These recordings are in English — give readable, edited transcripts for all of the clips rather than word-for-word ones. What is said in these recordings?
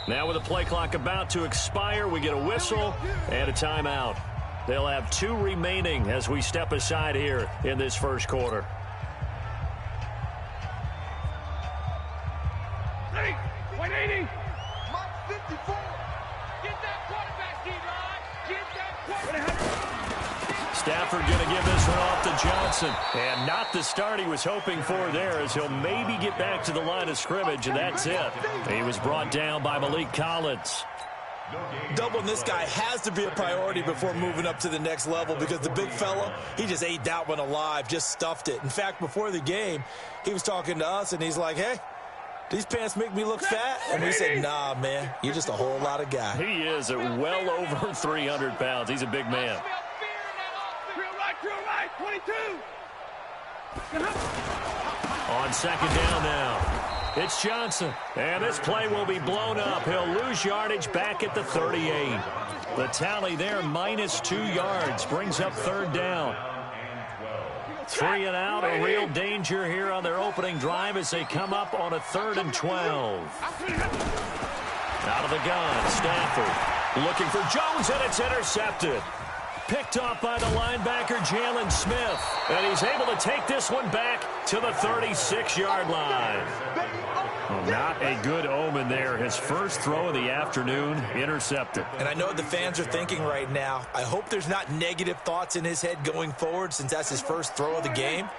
Now with the play clock about to expire, we get a whistle and a timeout. They'll have 2 remaining as we step aside here in this first quarter. Hey, 180. Mark 54. Get that quarterback, D-line. Get that quarterback. Stafford going to give this one off to Johnson. And not the start he was hoping for there, as he'll maybe get back to the line of scrimmage, and that's it. He was brought down by Malik Collins. Doubling this guy has to be a priority before moving up to the next level, because the big fella, he just ate that one alive, just stuffed it. In fact, before the game, he was talking to us, and he's like, hey, these pants make me look fat? And we said, nah, man, you're just a whole lot of guy. He is at well over 300 pounds. He's a big man. Drill right, 22. On second down now, it's Johnson. And this play will be blown up. He'll lose yardage back at the 38. The tally there, minus 2 yards, brings up third down. 3 and out, a real danger here on their opening drive as they come up on a 3rd and 12. Out of the gun, Stafford looking for Jones, and it's intercepted. Picked off by the linebacker, Jalen Smith. And he's able to take this one back to the 36-yard line. Not a good omen there. His first throw of the afternoon, intercepted. And I know the fans are thinking right now, I hope there's not negative thoughts in his head going forward, since that's his first throw of the game.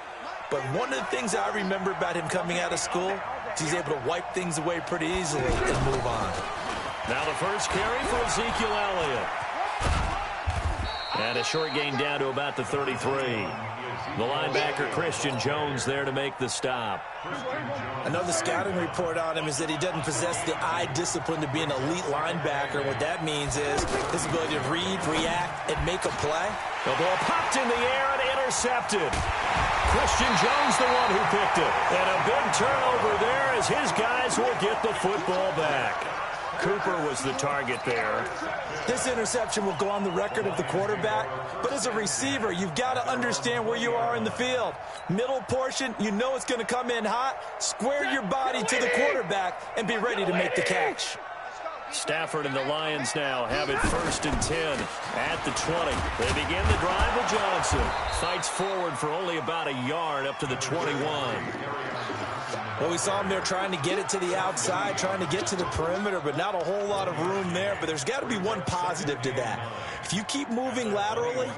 But one of the things I remember about him coming out of school is he's able to wipe things away pretty easily and move on. Now the first carry for Ezekiel Elliott. And a short gain down to about the 33. The linebacker, Christian Jones, there to make the stop. I know the scouting report on him is that he doesn't possess the eye discipline to be an elite linebacker. What that means is his ability to read, react, and make a play. The ball popped in the air and intercepted. Christian Jones, the one who picked it. And a big turnover there as his guys will get the football back. Cooper was the target there. This interception will go on the record of the quarterback, but as a receiver, you've got to understand where you are in the field. Middle portion, you know it's going to come in hot. Square your body to the quarterback and be ready to make the catch. Stafford and the Lions now have it 1st and 10 at the 20. They begin the drive with Johnson. Fights forward for only about a yard up to the 21. Well, we saw him there trying to get it to the outside, trying to get to the perimeter, but not a whole lot of room there. But there's got to be one positive to that. If you keep moving laterally,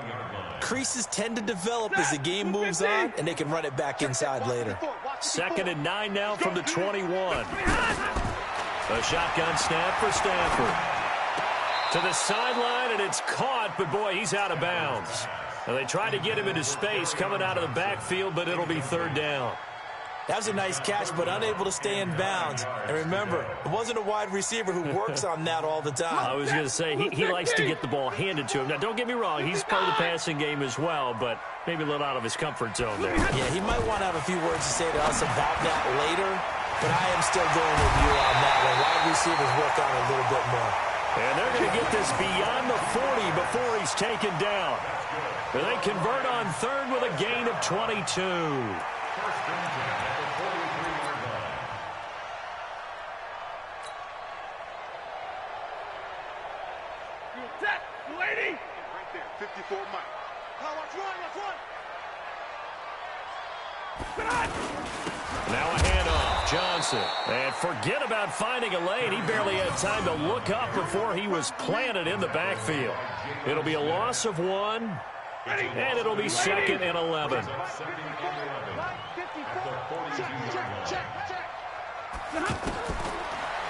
creases tend to develop as the game moves on, and they can run it back inside later. 2nd and 9 now from the 21. A shotgun snap for Stafford. To the sideline, and it's caught, but boy, he's out of bounds. Well, they tried to get him into space coming out of the backfield, but it'll be 3rd down. That was a nice catch, but unable to stay in bounds. And remember, it wasn't a wide receiver who works on that all the time. I was going to say, he likes to get the ball handed to him. Now, don't get me wrong, he's part of the passing game as well, but maybe a little out of his comfort zone there. Yeah, he might want to have a few words to say to us about that later, but I am still going with you on that one. Wide receivers work on it a little bit more. And they're going to get this beyond the 40 before he's taken down. And they convert on 3rd with a gain of 22. Lady! Right there, 54 Mike. Watch one. Now a handoff, Johnson. And forget about finding a lane. He barely had time to look up before he was planted in the backfield. It'll be a loss of 1, and it'll be 2nd and 11.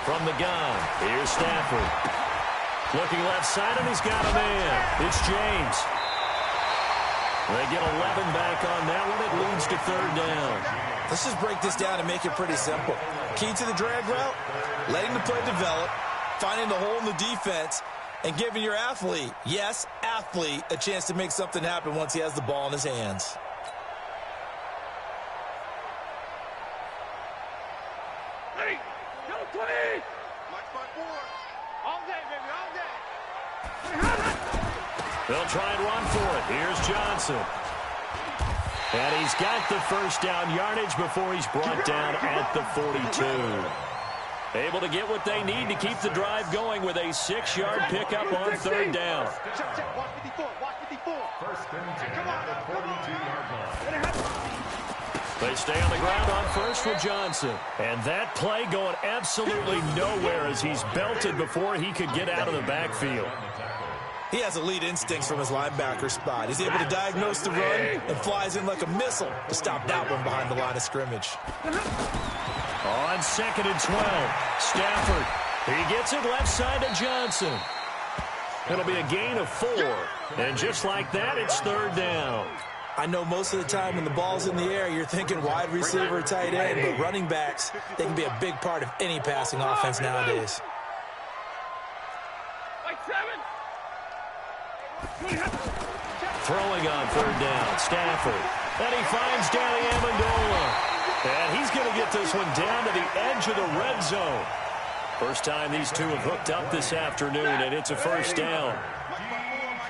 From the gun, here's Stafford. Looking left side, and he's got a man. It's James. They get 11 back on that one. It leads to 3rd down. Let's just break this down and make it pretty simple. Key to the drag route, letting the play develop, finding the hole in the defense, and giving your athlete, yes, athlete, a chance to make something happen once he has the ball in his hands. Hey, go 20! Watch my board. All day, baby, all day. They'll try and run for it. Here's Johnson. And he's got the 1st down yardage before he's brought down at the 42. Able to get what they need to keep the drive going with a 6-yard pickup on third down. Watch 54. Watch 54. First and 10 at the 42-yard line. They stay on the ground on first for Johnson. And that play going absolutely nowhere as he's belted before he could get out of the backfield. He has elite instincts from his linebacker spot. He's able to diagnose the run and flies in like a missile to stop that one behind the line of scrimmage. On 2nd and 12, Stafford. He gets it left side to Johnson. It'll be a gain of 4. And just like that, it's third down. I know most of the time when the ball's in the air, you're thinking wide receiver, tight end, but running backs, they can be a big part of any passing offense nowadays. Throwing on third down, Stafford. And he finds Danny Amendola. And he's going to get this one down to the edge of the red zone. First time these two have hooked up this afternoon, and it's a first down.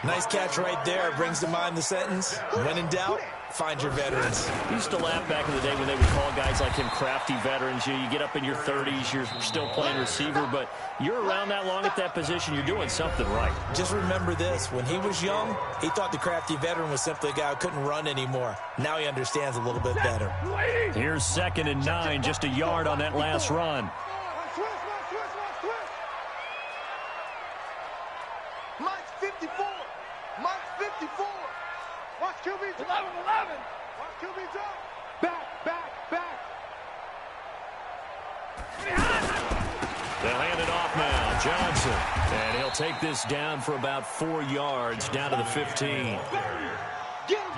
Nice catch right there. Brings to mind the sentence, when in doubt, find your veterans. He used to laugh back in the day when they would call guys like him crafty veterans. You get up in your 30s, you're still playing receiver, but you're around that long at that position, you're doing something right. Just remember this. When he was young, he thought the crafty veteran was simply a guy who couldn't run anymore. Now he understands a little bit better. Here's 2nd and 9, just a yard on that last run. Mike's 54. Mike's 54. Watch QB's 11. Watch QB's up. Back. They'll hand it off now. Johnson. And he'll take this down for about 4 yards, down to the 15.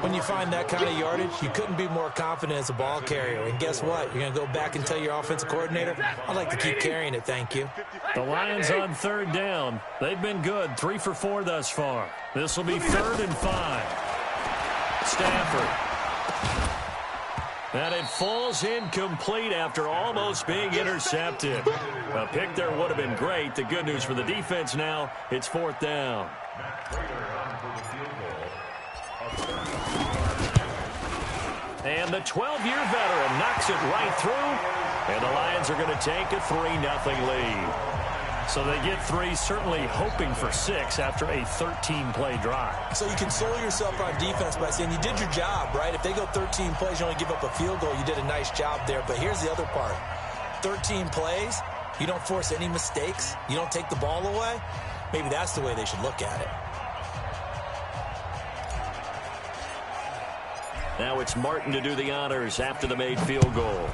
When you find that kind of yardage, you couldn't be more confident as a ball carrier. And guess what? You're going to go back and tell your offensive coordinator, I'd like to keep carrying it, thank you. The Lions on third down. They've been good, 3 for 4 thus far. This will be 3rd and 5. Stafford. And it falls incomplete after almost being intercepted. A pick there would have been great. The good news for the defense now, it's 4th down. And the 12-year veteran knocks it right through. And the Lions are going to take a 3-0 lead. So they get 3, certainly hoping for 6 after a 13-play drive. So you console yourself on defense by saying you did your job, right? If they go 13 plays, you only give up a field goal, you did a nice job there. But here's the other part. 13 plays, you don't force any mistakes, you don't take the ball away. Maybe that's the way they should look at it. Now it's Martin to do the honors after the made field goal.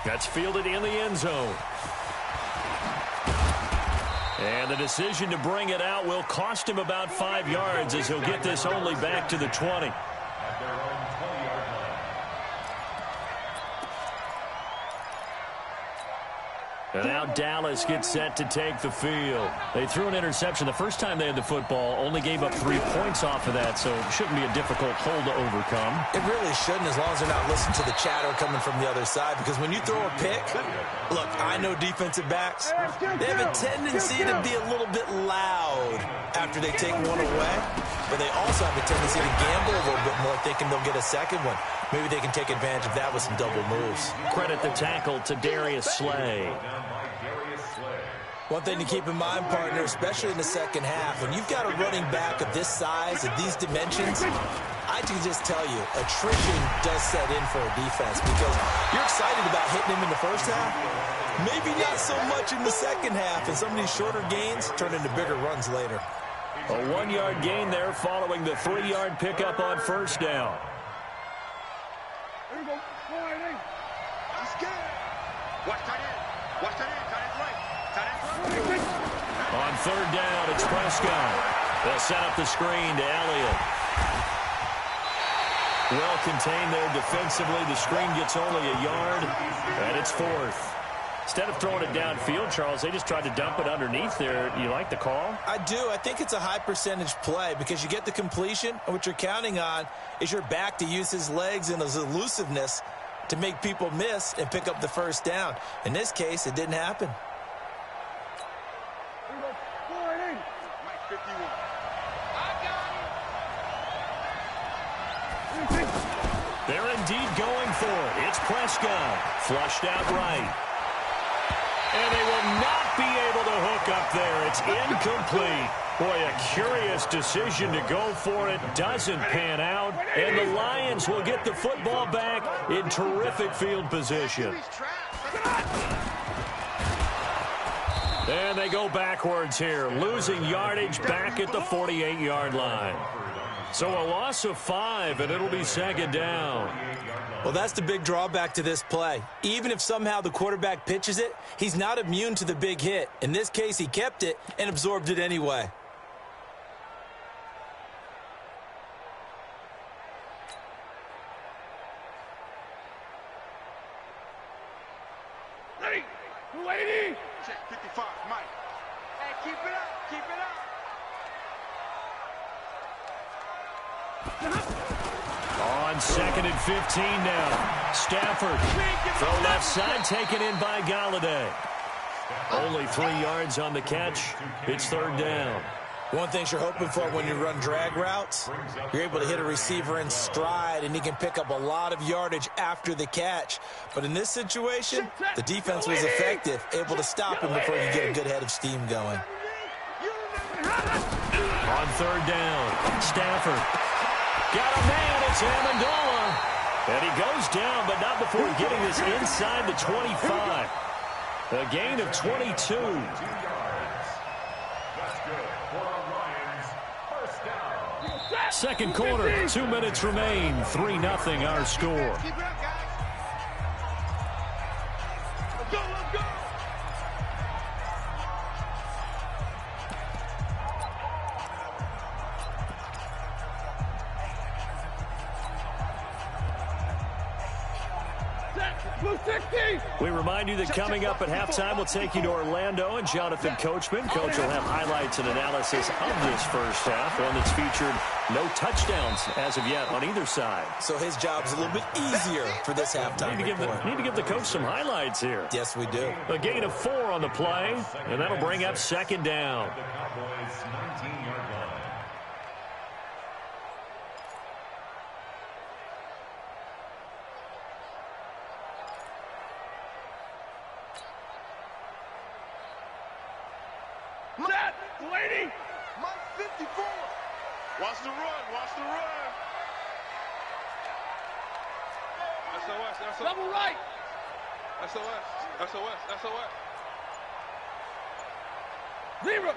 That's fielded in the end zone. And the decision to bring it out will cost him about 5 yards as he'll get this only back to the 20. And now Dallas gets set to take the field. They threw an interception the first time they had the football, only gave up 3 points off of that, so it shouldn't be a difficult hole to overcome. It really shouldn't, as long as they're not listening to the chatter coming from the other side, because when you throw a pick, look, I know defensive backs, they have a tendency to be a little bit loud after they take one away, but they also have a tendency to gamble a little bit more, thinking they'll get a second one. Maybe they can take advantage of that with some double moves. Credit the tackle to Darius Slay. One thing to keep in mind, partner, especially in the second half, when you've got a running back of this size, of these dimensions, I can just tell you, attrition does set in for a defense because you're excited about hitting him in the first half. Maybe not so much in the second half, and some of these shorter gains turn into bigger runs later. A 1-yard gain there following the 3-yard pickup on first down. Here we go. He's scared. Watch tight end. Watch tight end. Tight end's right. Tight end's right. On third down, it's Prescott. They'll set up the screen to Elliott. Well contained there defensively. The screen gets only a yard, and it's 4th. Instead of throwing it downfield, Charles, they just tried to dump it underneath there. You like the call? I do. I think it's a high-percentage play because you get the completion, and what you're counting on is your back to use his legs and his elusiveness to make people miss and pick up the first down. In this case, it didn't happen. They're indeed going for it. It's Prescott. Flushed out right. And they will not be able to hook up there. It's incomplete. Boy, a curious decision to go for it. Doesn't pan out. And the Lions will get the football back in terrific field position. And they go backwards here, losing yardage back at the 48-yard line. So a loss of 5, and it'll be second down. Well, that's the big drawback to this play. Even if somehow the quarterback pitches it, he's not immune to the big hit. In this case, he kept it and absorbed it anyway. Ready? 280. Check 55, Mike. Hey, keep it up, keep it up. On 2nd and 15 now. Stafford. Throw left side, taken in by Galladay. Only 3 yards on the catch. It's third down. One thing you're hoping for when you run drag routes, you're able to hit a receiver in stride, and he can pick up a lot of yardage after the catch. But in this situation, the defense was effective, able to stop him before you get a good head of steam going. On third down, Stafford. Got a man, it's Amendola. And he goes down, but not before getting this inside the 25. A gain of 22. Second quarter, 2 minutes remain. 3-0 our score. Keep it up, guys. Let's go, let's go. Blue 60. We remind you that coming up at halftime, we'll take you to Orlando and Jonathan Coachman. Coach will have highlights and analysis of this first half, one that's featured no touchdowns as of yet on either side. So his job's a little bit easier for this halftime report. Need to give the coach some highlights here. Yes, we do. A gain of 4 on the play, and that'll bring up second down. Set. 280. Mike 54. Watch the run, watch the run. SOS, SOS. Double right. SOS, SOS, SOS. 0.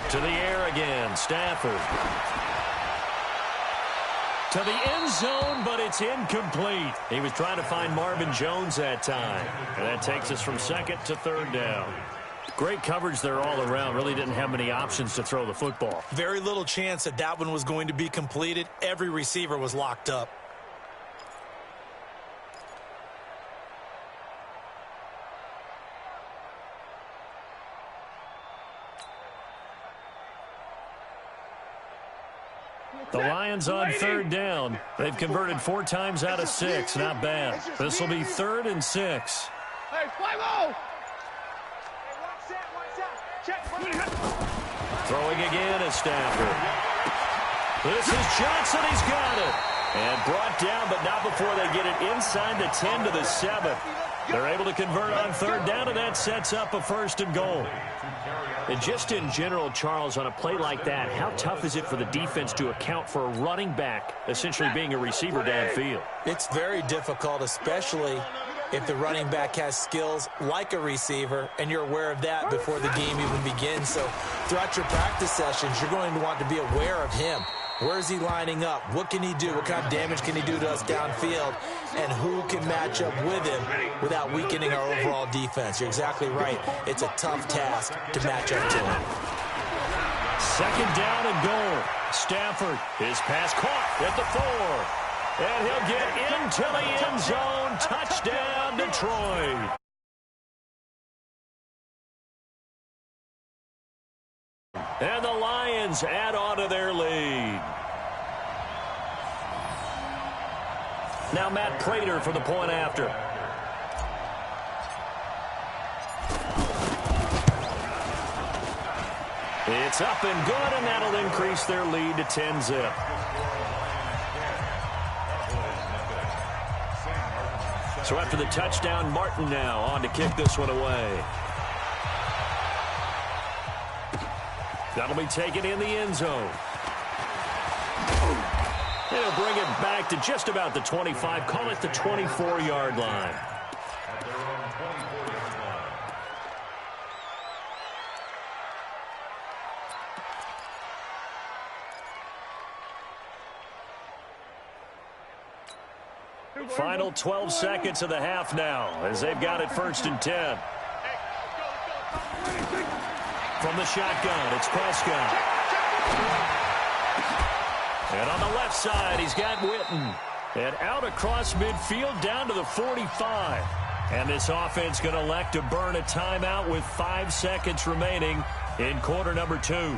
To the air again, Stafford. To the end zone, but it's incomplete. He was trying to find Marvin Jones that time. And that takes us from second to third down. Great coverage there all around. Really didn't have many options to throw the football. Very little chance that that one was going to be completed. Every receiver was locked up. The Lions on third down. They've converted 4 times out of 6. Not bad. This will be 3rd and 6. Hey, 5-0. Throwing again is Stafford. This is Johnson. He's got it. And brought down, but not before they get it inside the 10 to the 7. They're able to convert on third down, and that sets up a 1st and goal. And just in general, Charles, on a play like that, how tough is it for the defense to account for a running back essentially being a receiver downfield? It's very difficult, especially if the running back has skills like a receiver, and you're aware of that before the game even begins. So throughout your practice sessions, you're going to want to be aware of him. Where is he lining up? What can he do? What kind of damage can he do to us downfield? And who can match up with him without weakening our overall defense? You're exactly right. It's a tough task to match up to him. 2nd down and goal. Stafford, his pass caught at the 4. And he'll get into the end zone. Touchdown, Detroit. And the Lions add on to their lead. Now Matt Prater for the point after. It's up and good, and that'll increase their lead to 10-zip. So after the touchdown, Martin now on to kick this one away. That'll be taken in the end zone. It'll bring it back to just about the 25. Call it the 24-yard line. Final 12 seconds of the half now as they've got it 1st and 10. From the shotgun, it's Prescott. And on the left side, he's got Witten. And out across midfield down to the 45. And this offense going to elect to burn a timeout with 5 seconds remaining in quarter number 2.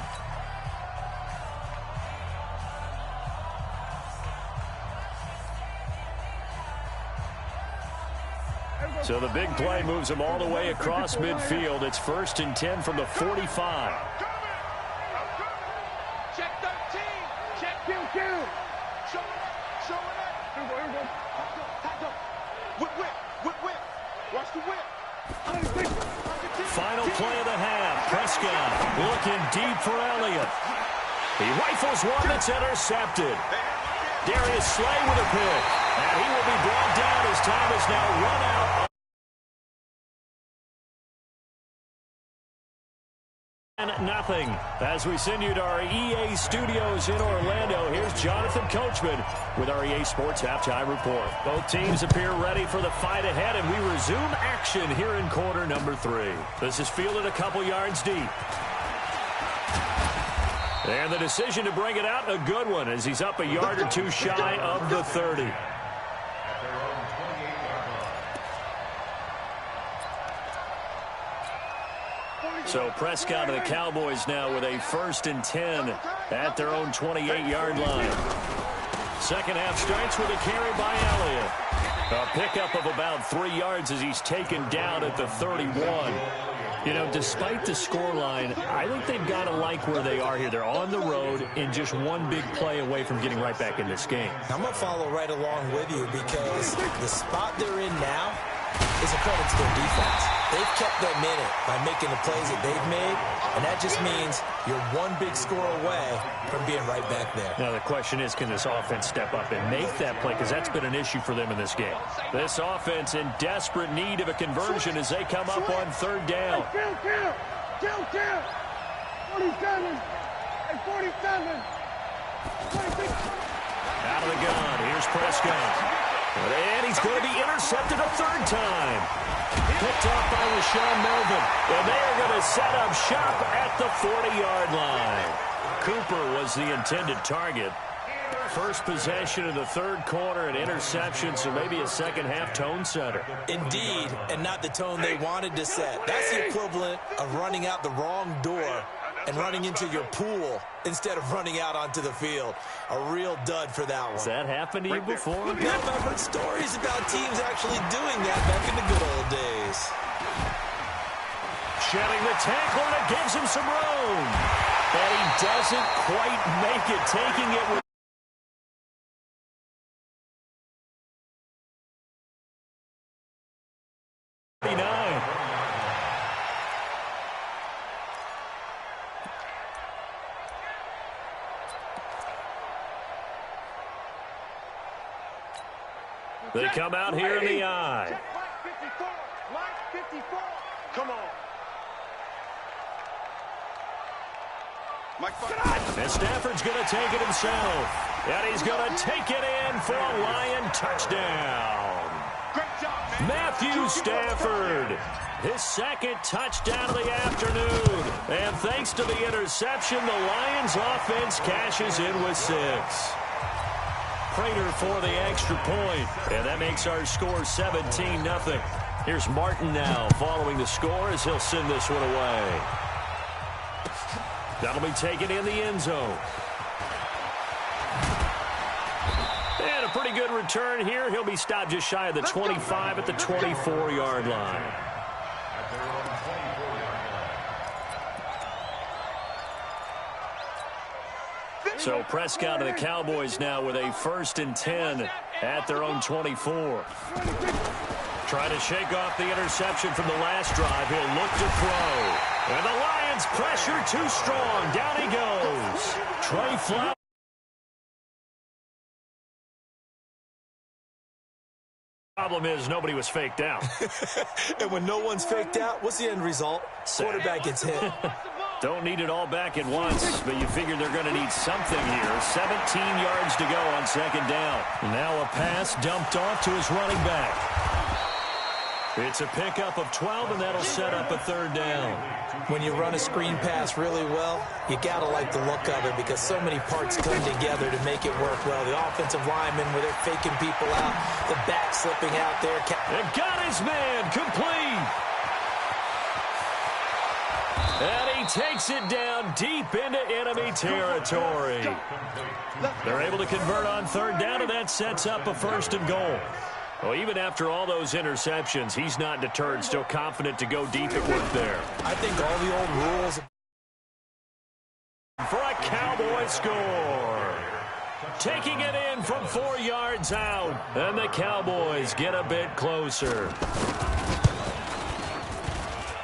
So the big play moves them all the way across midfield. It's 1st and 10 from the 45. Check 13. Check Q. Show it up. Here we go. Whip. Watch the whip. Final play of the half. Prescott looking deep for Elliott. He rifles one that's intercepted. Darius Slay with a pick. And he will be brought down as time is now run out. Nothing. As we send you to our EA studios in Orlando, here's Jonathan Coachman with our EA Sports Halftime Report. Both teams appear ready for the fight ahead, and we resume action here in quarter number 3. This is fielded a couple yards deep. And the decision to bring it out, a good one, as he's up a yard or two shy of the 30. So Prescott and the Cowboys now with a 1st and 10 at their own 28-yard line. Second half starts with a carry by Elliott. A pickup of about 3 yards as he's taken down at the 31. You know, despite the scoreline, I think they've got to like where they are here. They're on the road and just one big play away from getting right back in this game. I'm going to follow right along with you because the spot they're in now is a credit to their defense. They've kept them in it by making the plays that they've made, and that just means you're one big score away from being right back there. Now, the question is, can this offense step up and make that play? Because that's been an issue for them in this game. This offense in desperate need of a conversion as they come up on 3rd down. Kill. 47. Hey, 47. 26. Out of the gun. Here's Prescott. And he's going to be intercepted a 3rd time. Picked off by Rashawn Melvin. And they are going to set up shop at the 40-yard line. Cooper was the intended target. First possession of the 3rd quarter, an interception, so maybe a second-half tone setter. Indeed, and not the tone they wanted to set. That's the equivalent of running out the wrong door and running into your pool instead of running out onto the field. A real dud for that one. Has that happened to you before? Yep, I've heard stories about teams actually doing that back in the good old days. Shedding the tackler that gives him some room. And he doesn't quite make it, taking it with 39. They come out here in the eye. Check line 54. Come on. And Stafford's going to take it himself. And he's going to take it in for a Lion touchdown. Great job, man. Matthew Stafford, his 2nd touchdown of the afternoon. And thanks to the interception, the Lions offense cashes in with 6. Prater for the extra point. And that makes our score 17-0. Here's Martin now following the score as he'll send this one away. That'll be taken in the end zone. And a pretty good return here. He'll be stopped just shy of the 25 at the 24-yard line. So Prescott and the Cowboys now with a 1st and 10 at their own 24. Trying to shake off the interception from the last drive. He'll look to throw. And the Lions pressure too strong. Down he goes. Trey Flowers. Problem is nobody was faked out. And when no one's faked out, what's the end result? Quarterback gets hit. Don't need it all back at once, but you figure they're going to need something here. 17 yards to go on 2nd down. Now a pass dumped off to his running back. It's a pickup of 12, and that'll set up a 3rd down. When you run a screen pass really well, you got to like the look of it because so many parts come together to make it work well. The offensive linemen, where they're faking people out, the back slipping out there. It got his man complete. And he takes it down deep into enemy territory. They're able to convert on 3rd down, and that sets up a 1st and goal. Well, even after all those interceptions, he's not deterred, still confident to go deep at work there. I think all the old rules. For a Cowboy score. Taking it in from 4 yards out. And the Cowboys get a bit closer.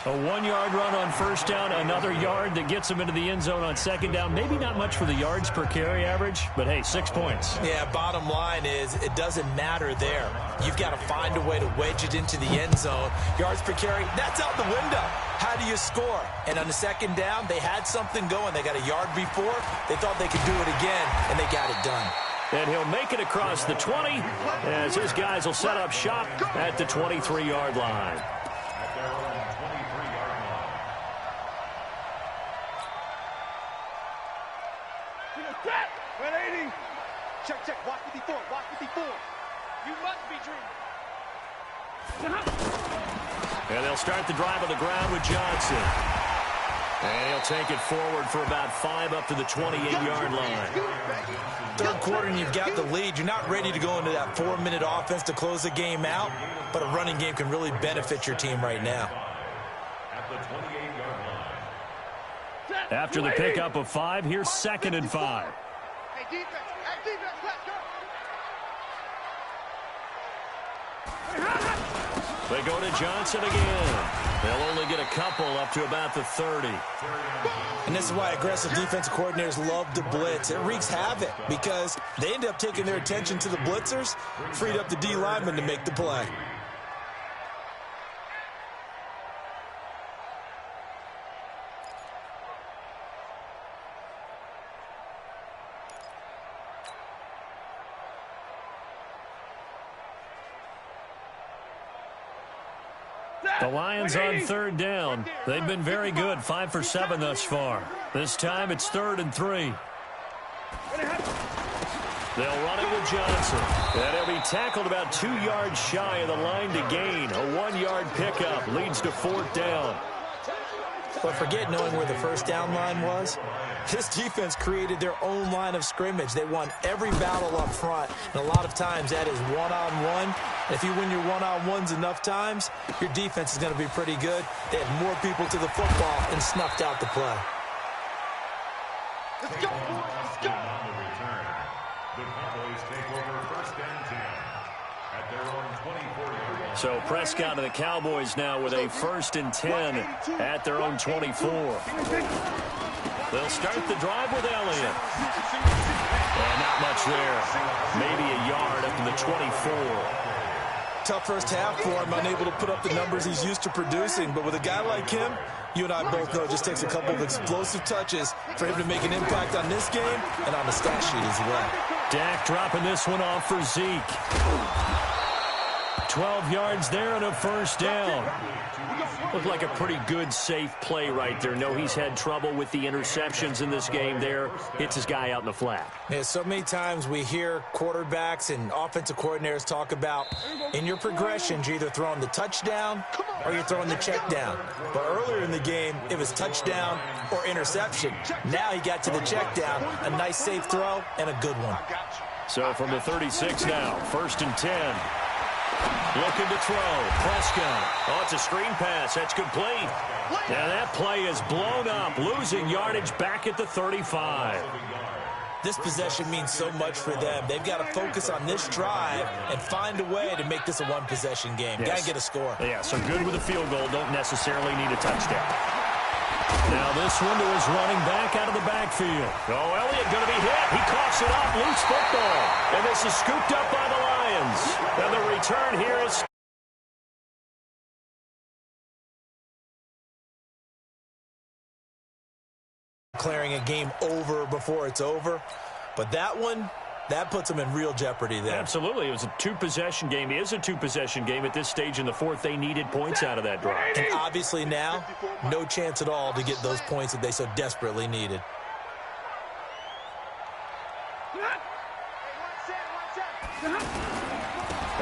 A 1-yard run on 1st down, another yard that gets them into the end zone on 2nd down. Maybe not much for the yards per carry average, but hey, 6 points. Yeah, bottom line is it doesn't matter there. You've got to find a way to wedge it into the end zone. Yards per carry, that's out the window. How do you score? And on the 2nd down, they had something going. They got a yard before. They thought they could do it again, and they got it done. And he'll make it across the 20 as his guys will set up shop at the 23-yard line. Check. Watch me before. You must be dreaming. And they'll start the drive on the ground with Johnson. And he'll take it forward for about 5 up to the 28-yard line. 3rd quarter and you've got the lead. You're not ready to go into that 4-minute offense to close the game out, but a running game can really benefit your team right now. After the pickup of 5, here's 2nd and 5. Hey, defense, let's go. They go to Johnson again. They'll only get a couple up to about the 30. And this is why aggressive defensive coordinators love to blitz. It wreaks havoc because they end up taking their attention to the blitzers, freed up the D lineman to make the play. The Lions on 3rd down. They've been very good, 5 for 7 thus far. This time it's 3rd and 3. They'll run it with Johnson. And he'll be tackled about 2 yards shy of the line to gain. A 1-yard pickup leads to 4th down. But forget knowing where the 1st down line was. This defense created their own line of scrimmage. They won every battle up front, and a lot of times that is one-on-one. If you win your one-on-ones enough times, your defense is going to be pretty good. They had more people to the football and snuffed out the play. Let's go, boys. Let's go. On the return, the Cowboys take over 1st and 10 at their own 24-yard line. So Prescott and the Cowboys now with a 1st and 10 at their own 24. They'll start the drive with Elliott. And not much there. Maybe a yard up to the 24. Tough first half for him, unable to put up the numbers he's used to producing. But with a guy like him, you and I both know it just takes a couple of explosive touches for him to make an impact on this game and on the stat sheet as well. Dak dropping this one off for Zeke. 12 yards there and a 1st down. Looked like a pretty good, safe play right there. No, he's had trouble with the interceptions in this game there. Hits his guy out in the flat. Yeah, so many times we hear quarterbacks and offensive coordinators talk about in your progressions, you're either throwing the touchdown or you're throwing the check down. But earlier in the game, it was touchdown or interception. Now he got to the check down, a nice safe throw and a good one. So from the 36 now, 1st and 10. Looking to throw. Prescott. Oh, it's a screen pass. That's complete. And that play is blown up, losing yardage back at the 35. This possession means so much for them. They've got to focus on this drive and find a way to make this a one-possession game. Yes. Got to get a score. Yeah, so good with a field goal. Don't necessarily need a touchdown. Now this one to his running back out of the backfield. Oh, Elliott going to be hit. He coughs it up. Loose football. And this is scooped up by the Lions. And the return here is... Declaring a game over before it's over. But that one, that puts them in real jeopardy there. Absolutely. It was a two-possession game. It is a two-possession game at this stage in the fourth. They needed points out of that drive. And obviously now, no chance at all to get those points that they so desperately needed. The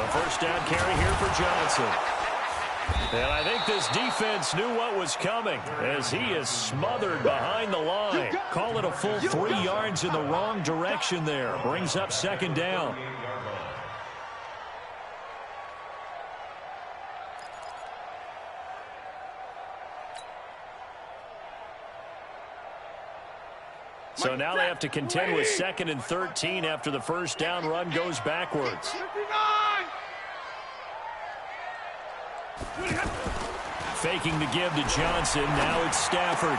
first down carry here for Johnson. And I think this defense knew what was coming as he is smothered behind the line. Call it a full 3 yards in the wrong direction there. Brings up second down. So now they have to contend with 2nd and 13 after the first down run goes backwards. Faking the give to Johnson. Now it's Stafford.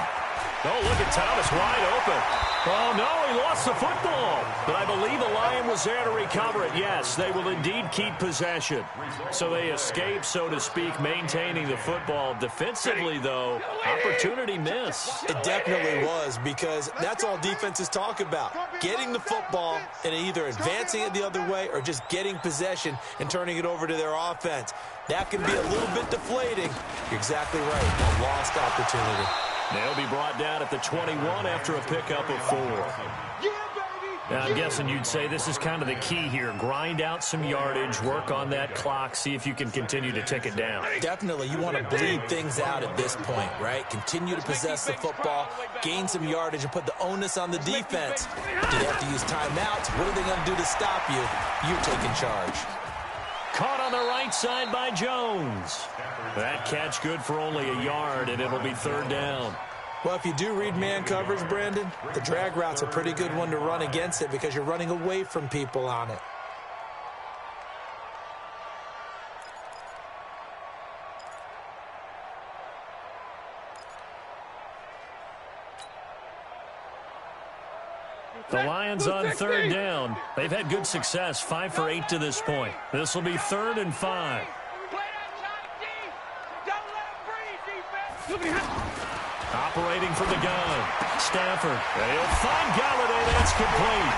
Oh, look at Thomas wide open. Oh, no, he lost the football. But I believe the Lion was there to recover it. Yes, they will indeed keep possession. So they escape, so to speak, maintaining the football. Defensively, though, opportunity miss. It definitely was, because that's all defenses talk about. Getting the football and either advancing it the other way or just getting possession and turning it over to their offense. That can be a little bit deflating. You're exactly right. A lost opportunity. They'll be brought down at the 21 after a pickup of 4. Now, I'm guessing you'd say this is kind of the key here. Grind out some yardage, work on that clock, see if you can continue to tick it down. Definitely. You want to bleed things out at this point, right? Continue to possess the football, gain some yardage, and put the onus on the defense. Do they have to use timeouts? What are they going to do to stop you? You're taking charge. Caught on the right side by Jones. That catch good for only a yard, and it'll be 3rd down. Well, if you do read man coverage, Brandon, the drag route's a pretty good one to run against it because you're running away from people on it. The Lions on 3rd down. They've had good success, 5 for 8 to this point. This will be 3rd and 5. Operating from the gun. Stafford. And he'll find Galladay. That's complete.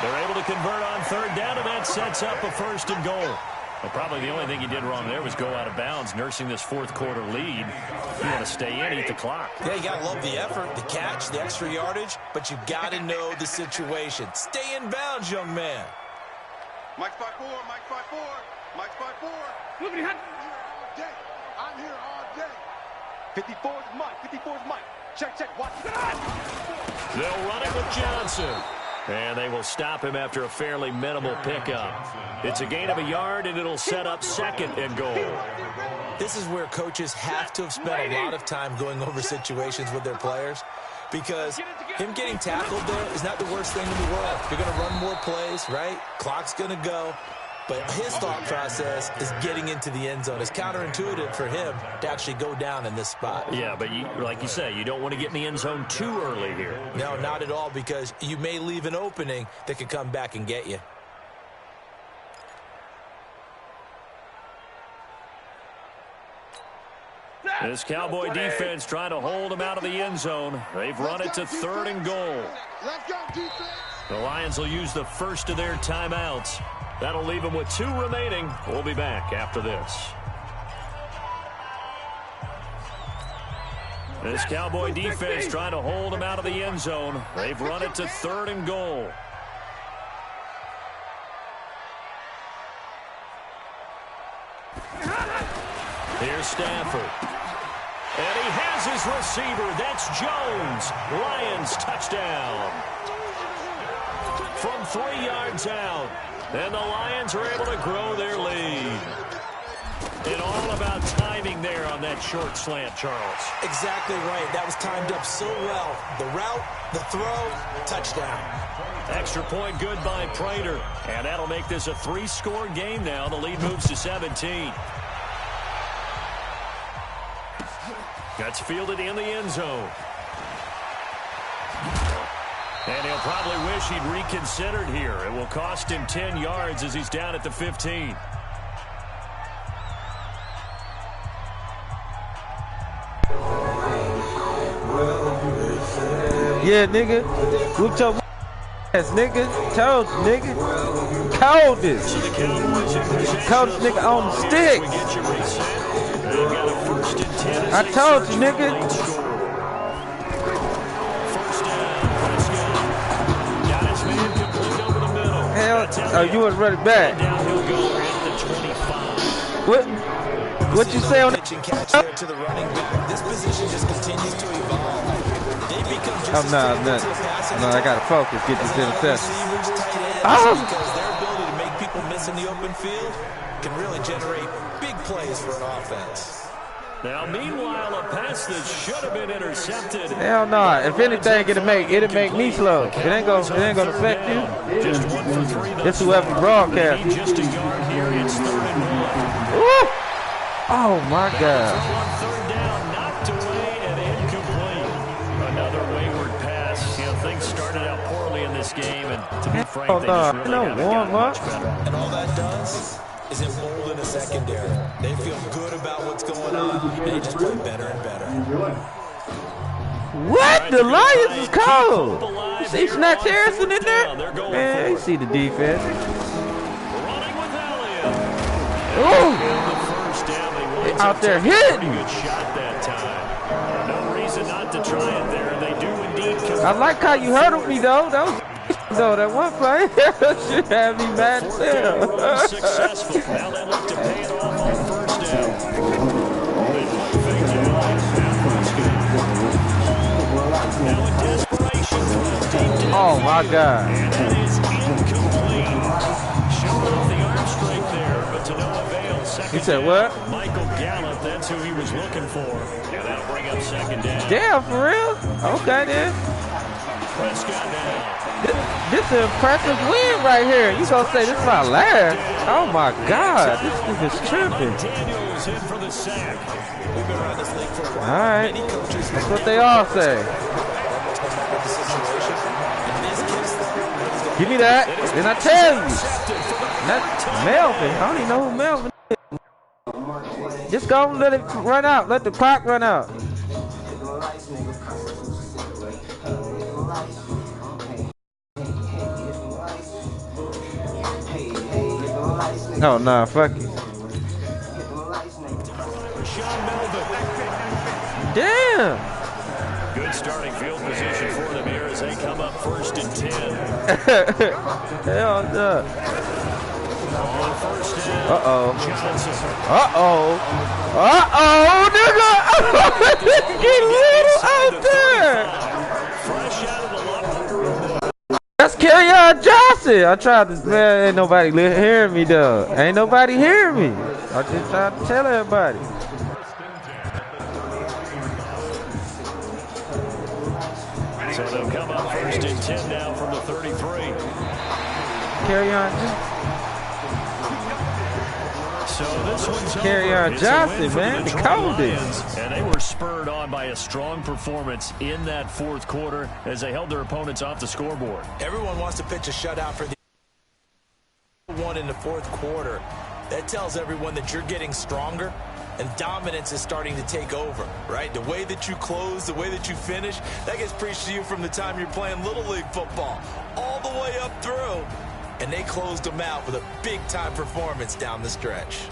They're able to convert on 3rd down, and that sets up a 1st and goal. Well, probably the only thing he did wrong there was go out of bounds, nursing this 4th quarter lead. You want to stay in, eat the clock. Yeah, you got to love the effort, the catch, the extra yardage, but you got to know the situation. Stay in bounds, young man. Mike 5-4, Mike 5-4, Mike 5-4. Look at him. I'm here all day. 54 is Mike, 54 is Mike. Check, watch. They'll run it with Johnson. And they will stop him after a fairly minimal pickup. It's a gain of a yard, and it'll set up 2nd and goal. This is where coaches have to have spent a lot of time going over situations with their players, because him getting tackled there is not the worst thing in the world. You're going to run more plays, right? Clock's going to go. But his thought process is getting into the end zone. It's counterintuitive for him to actually go down in this spot. Yeah, but like you say, you don't want to get in the end zone too early here. No, not at all, because you may leave an opening that could come back and get you. This Cowboy defense trying to hold him out of the end zone. They've run it to 3rd and goal. Let's go, defense. The Lions will use the first of their timeouts. That'll leave them with 2 remaining. We'll be back after this. This Cowboy defense trying to hold him out of the end zone. They've run it to 3rd and goal. Here's Stafford. And he has his receiver. That's Jones. Lions touchdown. From 3 yards out. And the Lions are able to grow their lead. And all about timing there on that short slant, Charles. Exactly right. That was timed up so well. The route, the throw, touchdown. Extra point good by Prater. And that'll make this a 3-score game now. The lead moves to 17. That's fielded in the end zone. And he'll probably wish he'd reconsidered here. It will cost him 10 yards as he's down at the 15. Yeah, nigga. Whoop your ass, nigga. Told you, nigga. Coldest. Coldest nigga on the stick. I told you, nigga. Hell, oh, you was running back. What you say on Catch there to the running back. This position just continues to evolve. They become just I'm not. No, I gotta focus. Get this interception. Because their ability to make people miss in the open field can really generate big plays for an offense. Now, meanwhile, a pass that should have been intercepted. Hell no. If anything, it'll make me slow. It ain't gonna affect you. Just 1 for 3. It's whoever broadcast. Just a yard here. It's 3rd and 1. Woo! Oh my God. On 3rd down, knocked away and incomplete. Another wayward pass. You know, things started out poorly in this game, and to be frank, they just really haven't gotten much better. And all that does is embolden a secondary. They feel good about what's going on, and they just play better and better. What? The Lions is cold. You see Snacks Harrison in there? Man, you see the defense. Running with Elliott. Ooh. Out there Pretty hitting. good shot that time. No reason not to try it there. They do indeed. I like how you hurdled me though. That was though. That one play should have me mad as hell. Successful. Now they look to pay it off on 1st down. They play fake to Elliott. Now in desperation, deep down. Oh my God. And that is incomplete. Showing off the arm strength there, but to no avail. Second He said down. what? Michael Gallup, that's who he was looking for. And that'll bring up 2nd down. Damn, for real? Okay then. Prescott now. This is an impressive win right here. You gonna say this is my last? Oh my God, this is tripping. Daniels in for the sack. We've been around this league for a while. All right, Many coaches that's what they all say. Give me that, and I tell you, that's Melvin. I don't even know who Melvin is. Just go and let it run out. Let the clock run out. Oh, nah, fuck it. Damn. Good starting field position for them here as they come up 1st and 10. Hell no. On 1st down. Uh-oh. Johnson. Uh-oh. Uh-oh, nigga. Get little out there. Fresh out of the locker room. That's Kerryon Johnson. I tried to, man, ain't nobody hearing me, though. Ain't nobody hearing me. I just tried to tell everybody. So they'll come up 1st and 10 now from the 33. Kerryon Johnson. So this one's Kerryon over. It's a Johnson, win for man, the Detroit coldest. Lions. And they were spurred on by a strong performance in that 4th quarter as they held their opponents off the scoreboard. Everyone wants to pitch a shutout for the one in the 4th quarter. That tells everyone that you're getting stronger and dominance is starting to take over, right? The way that you close, the way that you finish, that gets preached to you from the time you're playing Little League football all the way up through. And they closed them out with a big-time performance down the stretch.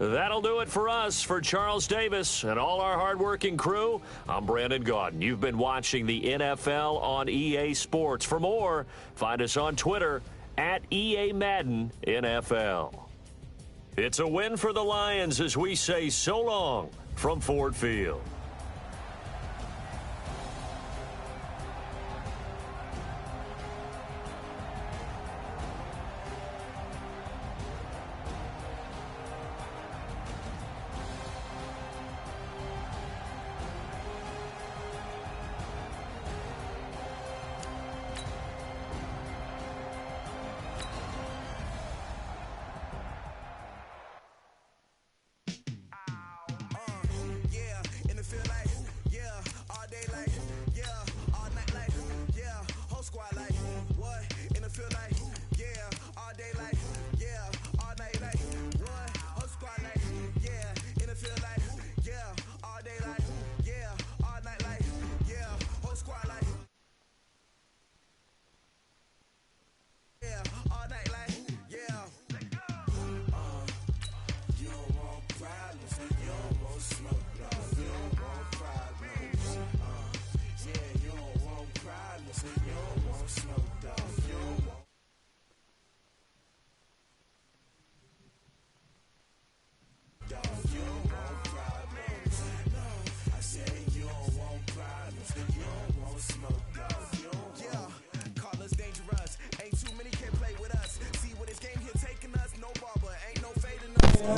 That'll do it for us. For Charles Davis and all our hardworking crew, I'm Brandon Gaudin. You've been watching the NFL on EA Sports. For more, find us on Twitter at EA Madden NFL. It's a win for the Lions as we say so long from Ford Field.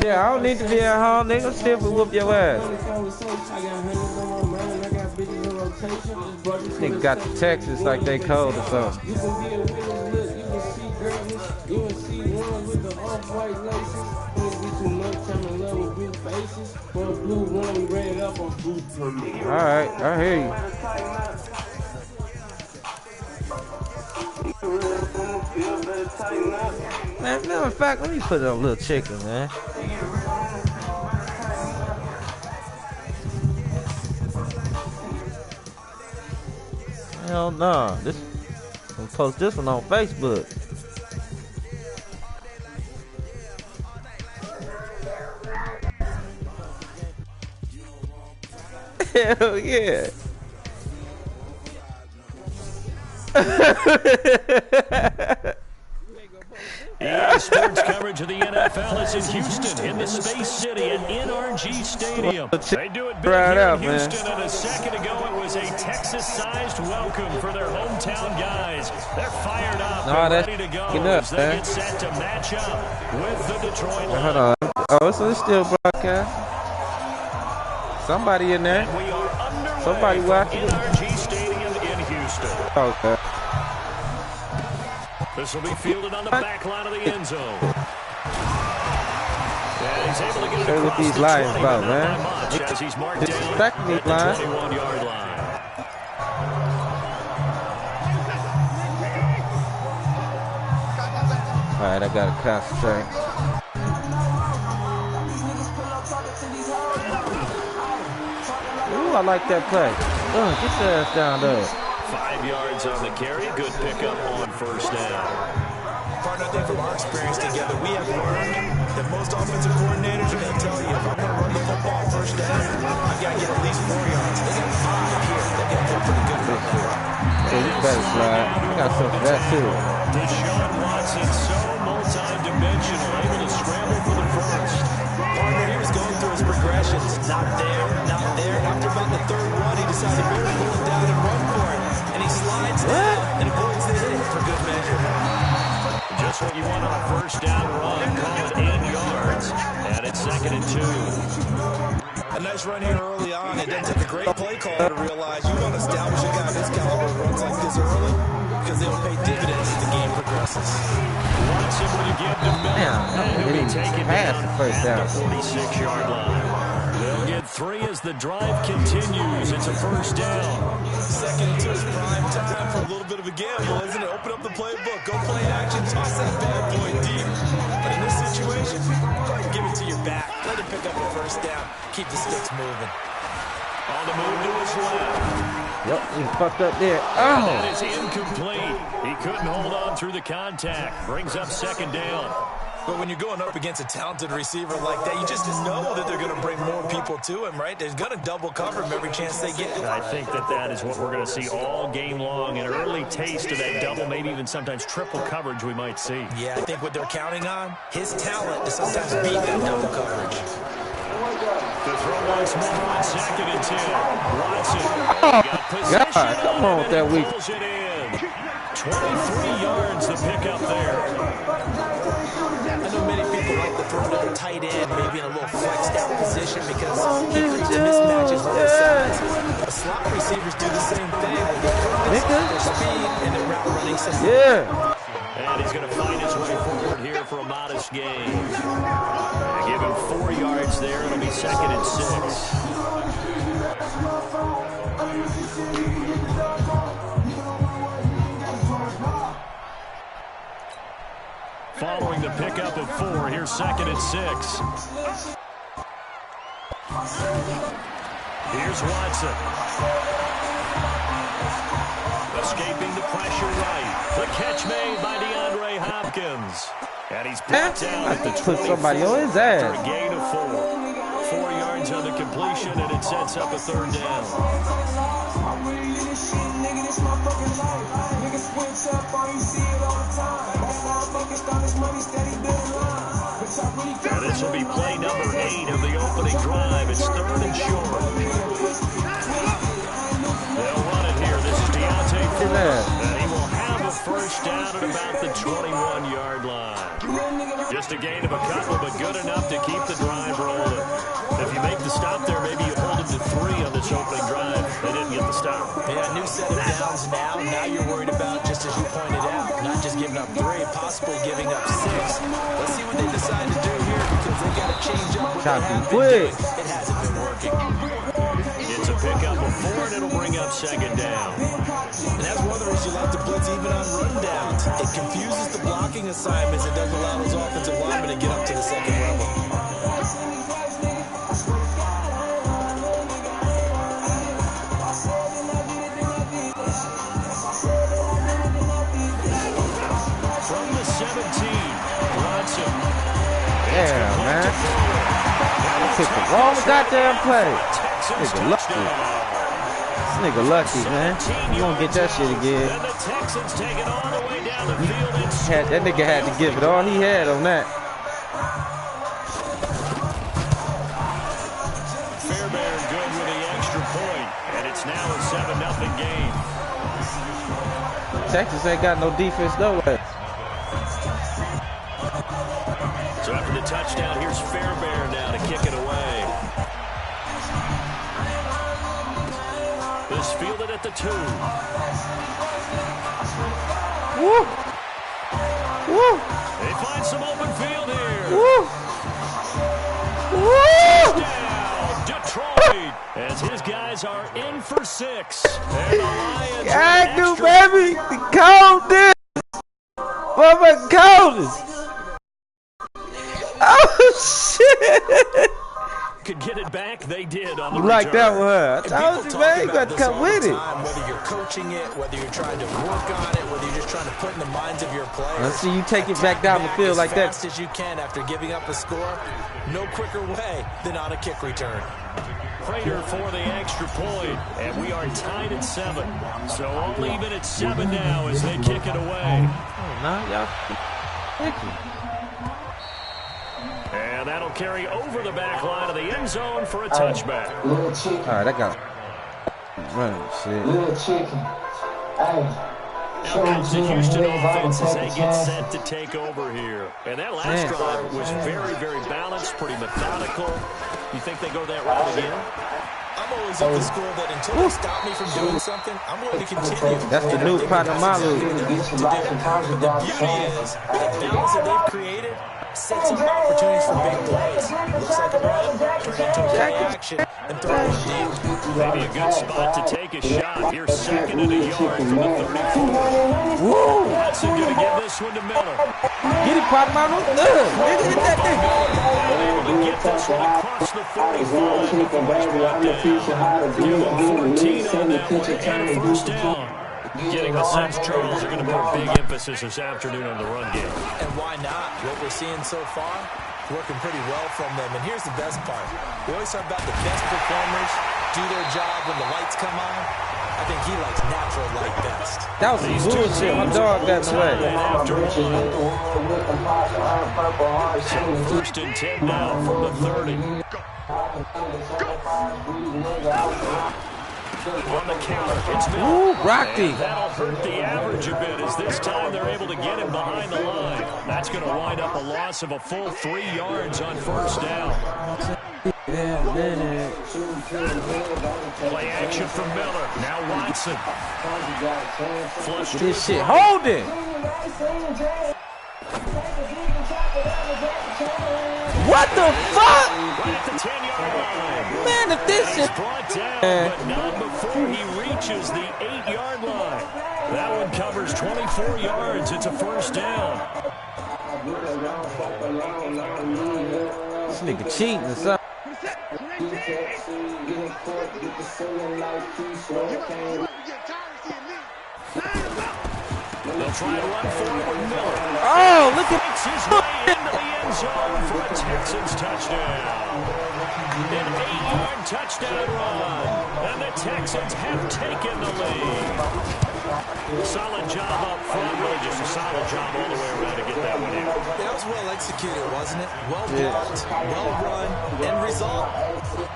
Yeah, I don't need to be at home, nigga. Still whoop your ass. Nigga got the Texas like they cold or something. Alright, I hear you. Man, matter of fact, let me put it on Little Chicken, man. Hell no. I'm gonna post this one on Facebook. Hell yeah. EA Sports coverage of the NFL is in Houston, in the Space City at NRG Stadium. They do it big right here out, in Houston, man. and a second ago it was a Texas-sized welcome for their hometown guys. They're fired up and ready to go as they get set to match up with the Detroit Lions. Hold on. Oh, so it's still broadcast. Somebody in there. And we are underway Somebody watching it. NRG Stadium in Houston. Okay. This will be fielded on the back line of the end zone. And he's able to get it across what these the Lions 20, about, but man. not by much as he's marked down Disrespecting these at the Lions. 21-yard line. All right, I gotta concentrate. Ooh, I like that play. Get your ass down there. 5 yards on the carry. Good pickup on first down. Partner, I think from our experience together, we have learned that most offensive coordinators are going to tell you, if I'm going to run the football first down, I've got to get at least 4 yards. They got 5 here. They got to pretty good right here. Hey, you better slide. I got something for that too. Deshaun Watson, so multi-dimensional, able to scramble for the first. Partner, he was going through his progressions. Not there, not there. After about the third one, he decided to better pull it down and run for it. And he slides down and avoids the hit for good measure. Just what you want on a first down run. Call it 8 yards. And it's 2nd and 2. A nice run here early on. It doesn't take a great play caller to realize you want to establish a guy of this caliber who runs like this early because they'll pay dividends as the game progresses. Watson will give to Miller. And he'll be taken down at the 46-yard line. They'll get 3 as the drive continues. It's a first down. 2nd and 2 is prime time for a little bit of a gamble, isn't it? Open up the playbook. Go play action. Toss that bad boy deep. But in this situation, go ahead and give it to your back. Let him pick up a first down. Keep the sticks moving. On the move to his left. Yep, he fucked up there. And that is incomplete. He couldn't hold on through the contact. Brings up 2nd down. But when you're going up against a talented receiver like that, you just know that they're going to bring more people to him, right? They're going to double cover him every chance they get. I think that is what we're going to see all game long, an early taste of that double, maybe even sometimes triple coverage we might see. Yeah, I think what they're counting on, his talent to sometimes beat that double coverage. The throw once more on 2nd and 10. Watson. Oh, God, come on with that week. 23 yards to pick up there. I know many people like to throw to the tight end, maybe in a little flexed out position because he creates mismatches with his size. The slot receivers do the same thing. They cover their speed and their route running system. Yeah. And he's going to find his way forward here for a modest gain. Give him 4 yards there. It'll be 2nd and 6. Following the pickup of 4, here's 2nd and 6. Here's Watson. Escaping the pressure right. The catch made by DeAndre Hopkins. And he's brought down at the 24 put somebody on his ass. for a gain of 4. 4 yards on the completion, and it sets up a 3rd down. And this will be play number 8 of the opening drive. It's 3rd and short. They'll run it here. This is Deontay Foreman. And he will have a 1st down at about the 21-yard line. Just a gain of a couple, but good enough to keep the drive rolling. If you make the stop there, maybe you hold them to 3 on this opening drive. They didn't get the stop. Yeah, new set of downs now. Now you're worried about, just as you pointed out, not just giving up 3, possibly giving up 6. Let's see what they decide to do here because they got to change up what they have been doing. It hasn't been working. It's a pickup of 4, and it'll bring up 2nd down. And that's one of the reasons you like to blitz even on rundowns. It confuses the blocking assignments. It doesn't allow those offensive linemen to get up to the 2nd level. From the 17, Watson. Yeah, man. Pick the wrong goddamn play. Nigga lucky. This nigga lucky, man. You gonna get that shit again. And the Texans take it all the way down the field. That nigga had to give it all he had on that. Fairbairn good with the extra point, and it's now a 7-0 game. Texas ain't got no defense though. So after the touchdown, here's Fairbairn now to kick it away. This fielded at the 2. Woo! Woo! They find some open field here. Woo! Woo! Down, Detroit, as his guys are in for 6. And the Lions I do, baby. The coldest. Motherfucking coldest. Oh, shit. could get it back. They did on the You like that return. one? I told you, man. You got to come with it. Whether you're coaching it, whether you're trying to work on it, whether you're just trying to put in the minds of your players. Let's see you take it back down the field like that. As fast as you can after giving up a score. No quicker way than on a kick return. Prater for the extra point, and we are tied at 7. So only even at 7 now as they kick it away. Oh, nah, y'all. Thank you. And that'll carry over the back line of the end zone for a touchback. All right, I got running shit. Little chicken. Hey. Now comes the Houston offense as they get set to take over here. And that last drive was very, very balanced, pretty methodical. You think they go that route again? I'm always of the school that until they stop me from doing something, I'm willing to continue. That's the new Panamalu. The beauty is, the balance that they've created sets up opportunities for big plays. Looks like a run, turn into a play action, and throw it deep. Maybe a good spot to take a shot. Here's second and a yard from the 34. Woo! Watson going to give this one to Miller. Get it, Panamalu. Nigga, hit that thing. Able to get this one across the 35 before it's brought down. Give him 14 on that one and a first down. Getting the sense Charles are going to put a big emphasis this afternoon on the run game. And why not? What we're seeing so far, working pretty well from them. And here's the best part. We always talk about the best performers do their job when the lights come on. I think he likes natural light best. That was some bullshit. My dog got in the way. First and 10 now from the 30. On the counter, it's Miller. Ooh, Rocky. That'll hurt the average a bit as this time they're able to get him behind the line. That's going to wind up a loss of a full 3 yards on first down. Play action from Miller. Now Watson. Flush this shit. Hold it. What the fuck? Right at the 10-yard line. Man, if this shit Brought down, but not before he reaches the 8-yard line. That one covers 24 yards. It's a first down. This nigga cheating or something. They'll try to run forward with Miller. Oh, look at His way into the end zone for a Texans touchdown. An 8-yard touchdown run. And the Texans have taken the lead. Solid job up front. Really just a solid job all the way around to get that one in. That was well executed, wasn't it? Well blocked, well run. End result,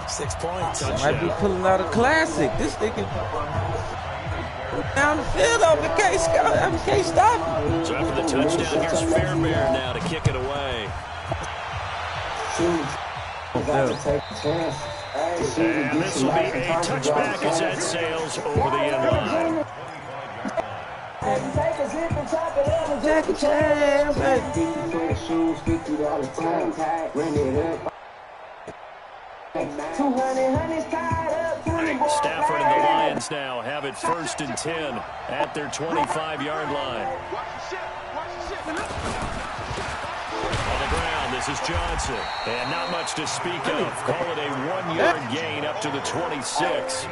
6 points. might be pulling out a classic. This nigga down the field over the case. I can't stop him. So after the touchdown, here's Fairbairn now to kick it away. And this will be a touchback as that sails over the end line. Jackie Chan, Stafford and the Lions now have it first and 10 at their 25-yard line. On the ground, this is Johnson. And not much to speak of. Call it a 1-yard gain up to the 26.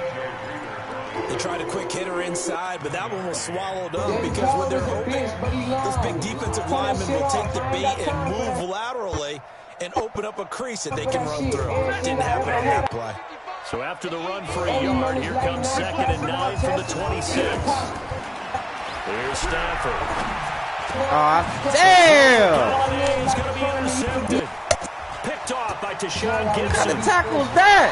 They tried a quick hitter inside, but that one was swallowed up because when they're open, those big defensive linemen will take the bait and move laterally and open up a crease that they can run through. Didn't happen on that play. So after the run for a yard, here comes 2nd and 9 from the 26. Here's Stafford. Damn! He's going to be intercepted. Picked off by Tashawn What kind Gibson. of tackle's that?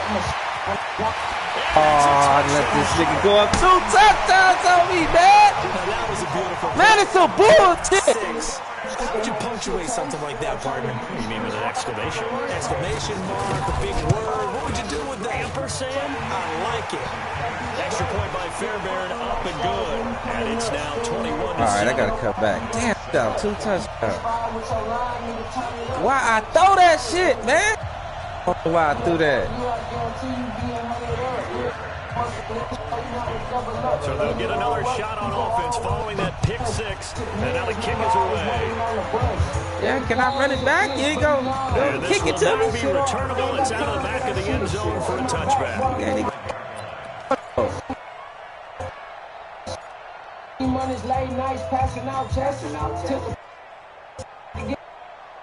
Oh, I let this nigga go up 2 touchdowns on me, man. Now that was a beautiful play. Man, it's some bullshit. 6. How would you punctuate something like that, partner? You mean with an exclamation mark? Exclamation mark, a big word. What would you do with that? Ampersand? I like it. Extra point by Fairbairn, up and good. And it's now 21-7. All right, I gotta cut back. Damn, down 2 touchdowns. Why I throw that shit, man? I don't know why I threw that. So they'll get another shot on offense following that pick 6. And now the kick is away. Yeah, can I run it back? You ain't gonna And kick it this to will me? not be returnable. It's out of the back of the end zone for a touchback. Yeah, nigga.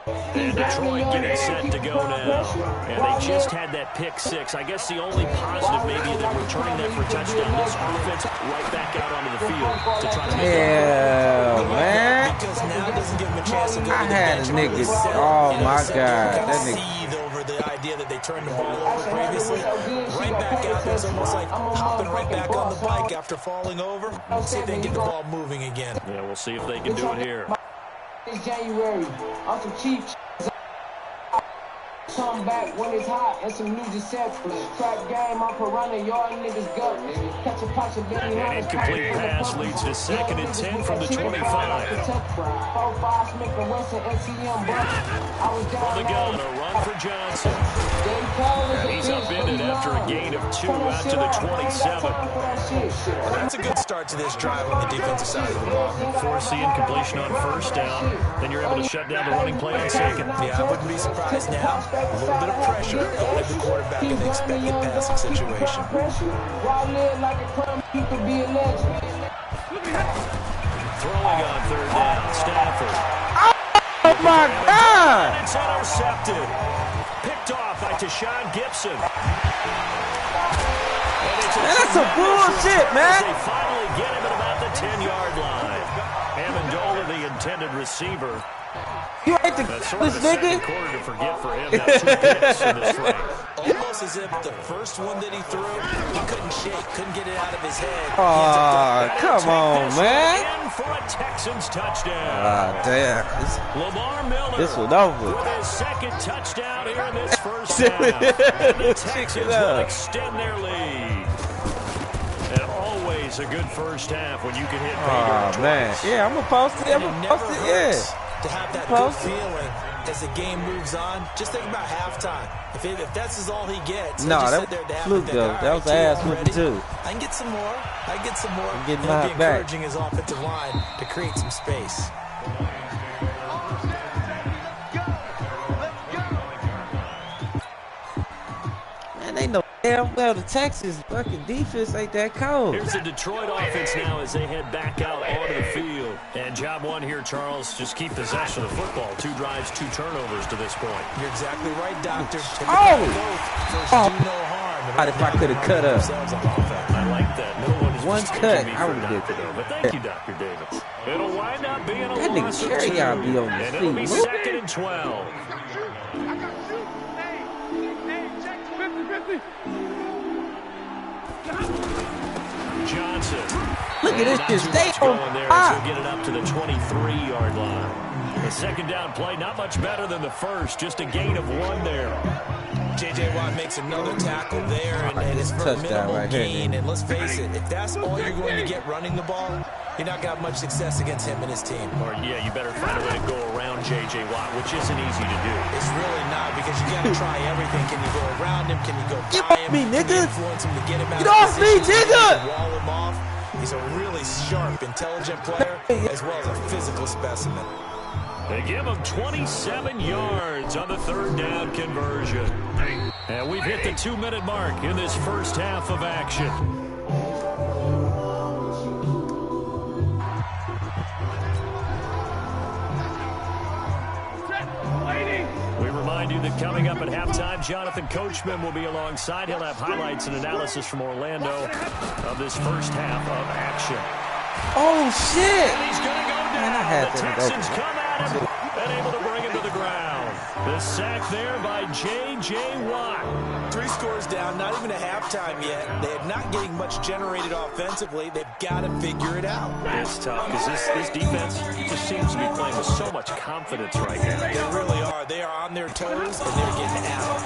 And Detroit getting set to go now. And they just had that pick 6. I guess the only positive maybe that returning that for a touchdown. This offense right back out onto the field to try to make Yeah, man. Because now it doesn't give him a chance to go I to the had bench. a nigga. He's set, Oh, and my he's God. kind That of nigga. seethe over the idea that they turned the ball over previously. Right back out there. It's almost like hopping right back on the bike after falling over. See if they can get the ball moving again. Yeah, we'll see if they can do it here. It's January. I'm some cheap. Come back when it's hot and some new deceptions. Trap game, I'm piranha, y'all niggas gut. Catch a punch and An incomplete pass leads to 2nd and 10 from the 25. On the gun, a run for Johnson. And he's upended after a gain of 2 out to the 27. That's a good start to this drive on the defensive side of the ball. Force the incompletion on first down. Then you're able to shut down the running play on 2nd. Yeah, I wouldn't be surprised now. A little bit of pressure going at the quarterback in the expected passing situation. Throwing on third down, Stafford. Oh my God! It's intercepted. Picked off by Tashawn Gibson. Man, that's some bullshit, man. They finally get him at about the 10-yard line. Amendola, the intended receiver. You ain't the That's sort this of a nigga. second quarter to forget for him. Now 2 picks in this frame. Almost as if the first one that he threw, he couldn't shake, couldn't get it out of his head. Oh, come on, man. In for a Texans touchdown. Ah, damn. Lamar Miller This one over. with his second touchdown here in this first half. And the Texans will extend their lead. And always a good first half when you can hit pay dirt Oh, man. twice. Yeah, I'm going to post it. I'm going to post it. Yeah. To have that good feeling as the game moves on. Just think about halftime. If that's all he gets, No, just that sit there to have fluke, to though. think, That was all right, ass team, I'm whooping, ready. too. I can get some more. I can get some more. I'm getting It'll mine be back. encouraging his offensive line to create some space. Man, they know damn well the Texas fucking defense ain't that cold. Here's the Detroit offense now as they head back out onto the field. And job one here, Charles, just keep possession of the football. 2 drives, 2 turnovers to this point. You're exactly right, Doctor. Oh! First, Oh! do no harm. God, if I could have cut up. I like that. No one is One mistaking cut, me I for would've did Dr. Though. But thank you, Dr. Davis. It'll wind up being a That nigga loss of Cherry 2. y'all be on his And it'll be feet. 2nd and 12. Johnson. Look at this Not shit. too Stay much on going there as top. he'll get it up to the 23-yard line. The second down play, not much better than the first. Just a gain of 1 there. J.J. Watt makes another tackle there, and it's for a Touchdown minimal right here, gain. man. And let's face it, if that's all you're going to get running the ball, you're not got much success against him and his team. Or, yeah, you better find a way to go around J.J. Watt, which isn't easy to do. It's really not, because you got to try everything. Can you go around him? Can you go Get by off him? me, Can you nigga. influence him to get him out Get of off me, position? nigga. Can you wall him off? He's a really sharp, intelligent player, as well as a physical specimen. They give him 27 yards on the third down conversion. And we've hit the 2-minute mark in this first half of action. We remind you that coming up at halftime, Jonathan Coachman will be alongside. He'll have highlights and analysis from Orlando of this first half of action. Oh, shit. And he's going to go down. Man, I had The that Texans open. come at him and able to bring him to the ground. The sack there by J.J. Watt. 3 scores down, not even a halftime yet. They're not getting much generated offensively. They've got to figure it out. It's tough because this defense just seems to be playing with so much confidence right now. They really are. They are on their toes, and they're getting out.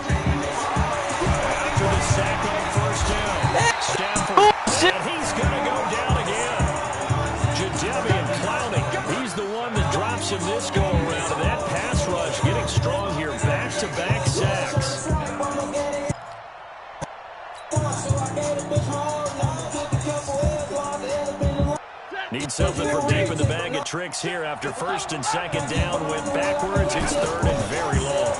After the sack on first down, Stafford, and he's going to go down again. Jadeveon Clowney, he's the one that drops him this go-around. And that pass rush getting strong here, back-to-back sacks. Need something from deep in the bag of tricks here after first and second down. Went backwards. It's third and very long.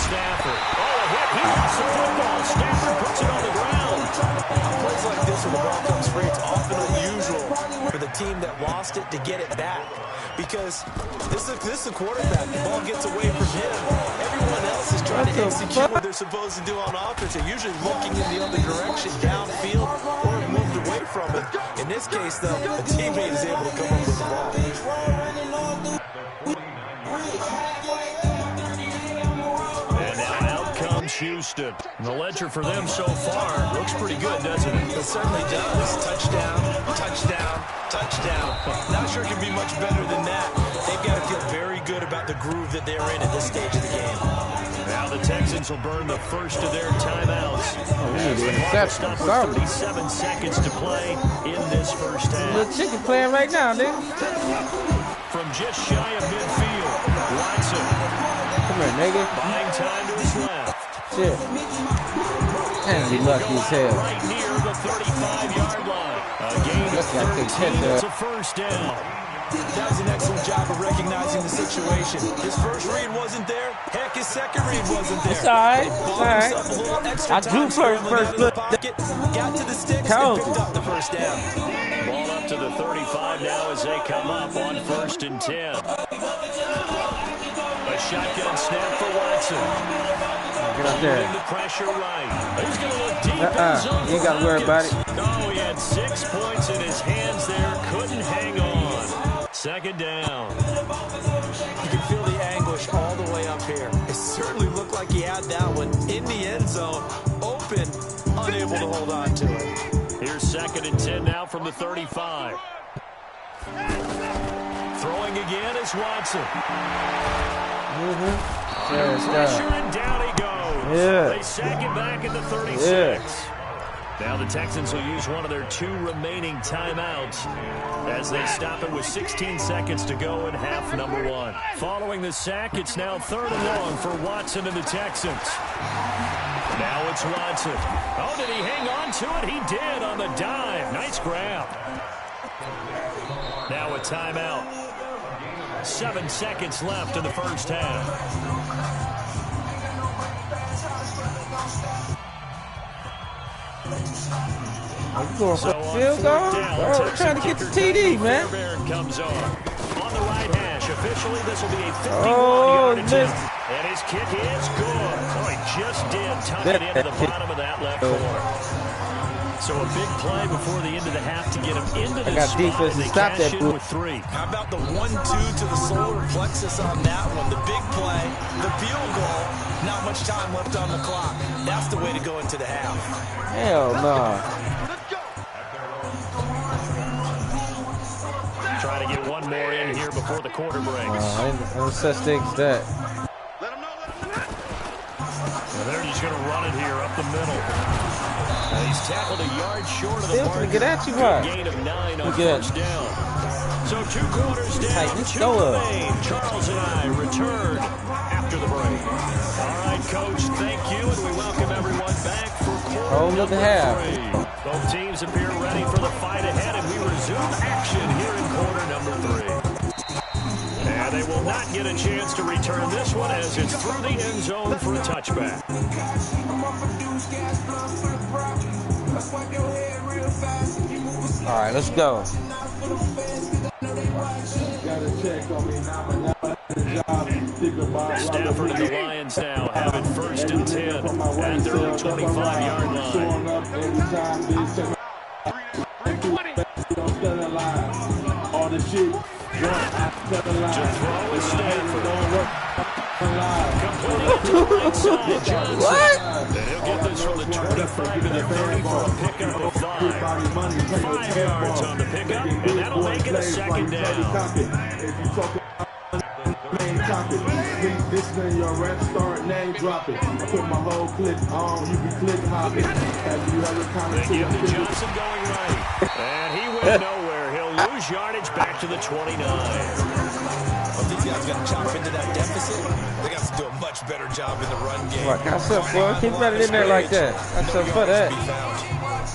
Stafford. Oh, a hit. He lost the football. Stafford puts it on the ground. Plays like this when the ball comes free, it's often unusual for the team that lost it to get it back. Because this is a quarterback. The ball gets away from him. Everyone else is trying to execute what they're supposed to do on offense. They're usually looking in the other direction, downfield, or moved away from it. In this case, though, the teammate is able to come up with the ball. And now out comes Houston. And the ledger for them so far looks pretty good, doesn't it? It certainly does. Touchdown, touchdown, touchdown. Not sure it can be much better than that. They've got to feel very good about the groove that they're in at this stage of the game. Now the Texans will burn the first of their timeouts. Oh, we need The an clock interception. will stop Sorry. with 37 seconds to play in this first half. Little chicken playing right now, nigga. From just shy of midfield, Watson Come here, nigga. buying time to his left. Shit. Man, he lucky as hell. Right near the 35-yard line. A gain of Lucky I couldn't 13. catch It's that. a first down. That was an excellent job of recognizing the situation. His first read wasn't there. Heck, his second read wasn't there. It's all right. He It's bought all right. himself a little extra I time drew scrambling first out of the look. pocket, got to the sticks, Told and you. picked up the first down. Ball up to the 35 now as they come up on 1st and 10. A shotgun snap for Watson. Get up there. The pressure right. He's going to look deep in zone. You ain't got to worry about it. Oh, he had 6 points in his hands there. Couldn't hang on. 2nd down. You can feel the anguish all the way up here. It certainly looked like he had that one in the end zone, open, unable to hold on to it. Here's 2nd and 10 now from the 35. Throwing again is Watson. Pressure and down he goes. Yeah. They sack him back at the 36. Yeah. Now the Texans will use one of their 2 remaining timeouts as they stop it with 16 seconds to go in half number 1. Following the sack, it's now 3rd and long for Watson and the Texans. Now it's Watson. Oh, did he hang on to it? He did on the dive. Nice grab. Now a timeout. 7 seconds left in the first half. I'm going for a field goal? Bro, we're trying to get the TD, man. Comes on the right hash. Officially, this will be a 51-yard attempt. And his kick is good. Oh, he just did tuck it into the bottom of that left corner. So a big play before the end of the half to get him into the spot. Defense to stop that with 3. How about the 1-2 to the solar plexus on that one? The big play, the field goal, not much time left on the clock. That's the way to go into the half. Hell no. Trying to get one more in here before the quarter breaks. No such thing as that. And they're just going to run it here up the middle. And he's tackled a yard short of the mark. Get at you, right? Gain of 9 on 1st down. So 2 quarters down, 2 remain. Charles and I return after the break. All right, Coach, thank you, and we welcome everyone back for quarter number 3. Both teams appear ready for the fight ahead, and we resume action here in quarter number 3. And they will not get a chance to return this one as it's through the end zone for a touchback. All right, let's go. Stafford and the Lions now have it 1st and 10 at their own 25-yard line. To throw is Stafford. Completing it to the right side, Johnson. What? And he'll get this from the 25 to the 30 for a pickup of 5. 5 yards on the pickup, and that'll make it a 2nd down. This is your rap start name dropping. I put my whole clip on, you be click hopping. Have you ever commented? They give to Johnson going right. And he went nowhere. He'll lose yardage back to the 29. Well, these guys got to chop into that deficit. They got to do a much better job in the run game. What, got something for it? Keep running in there like that. Got something for that.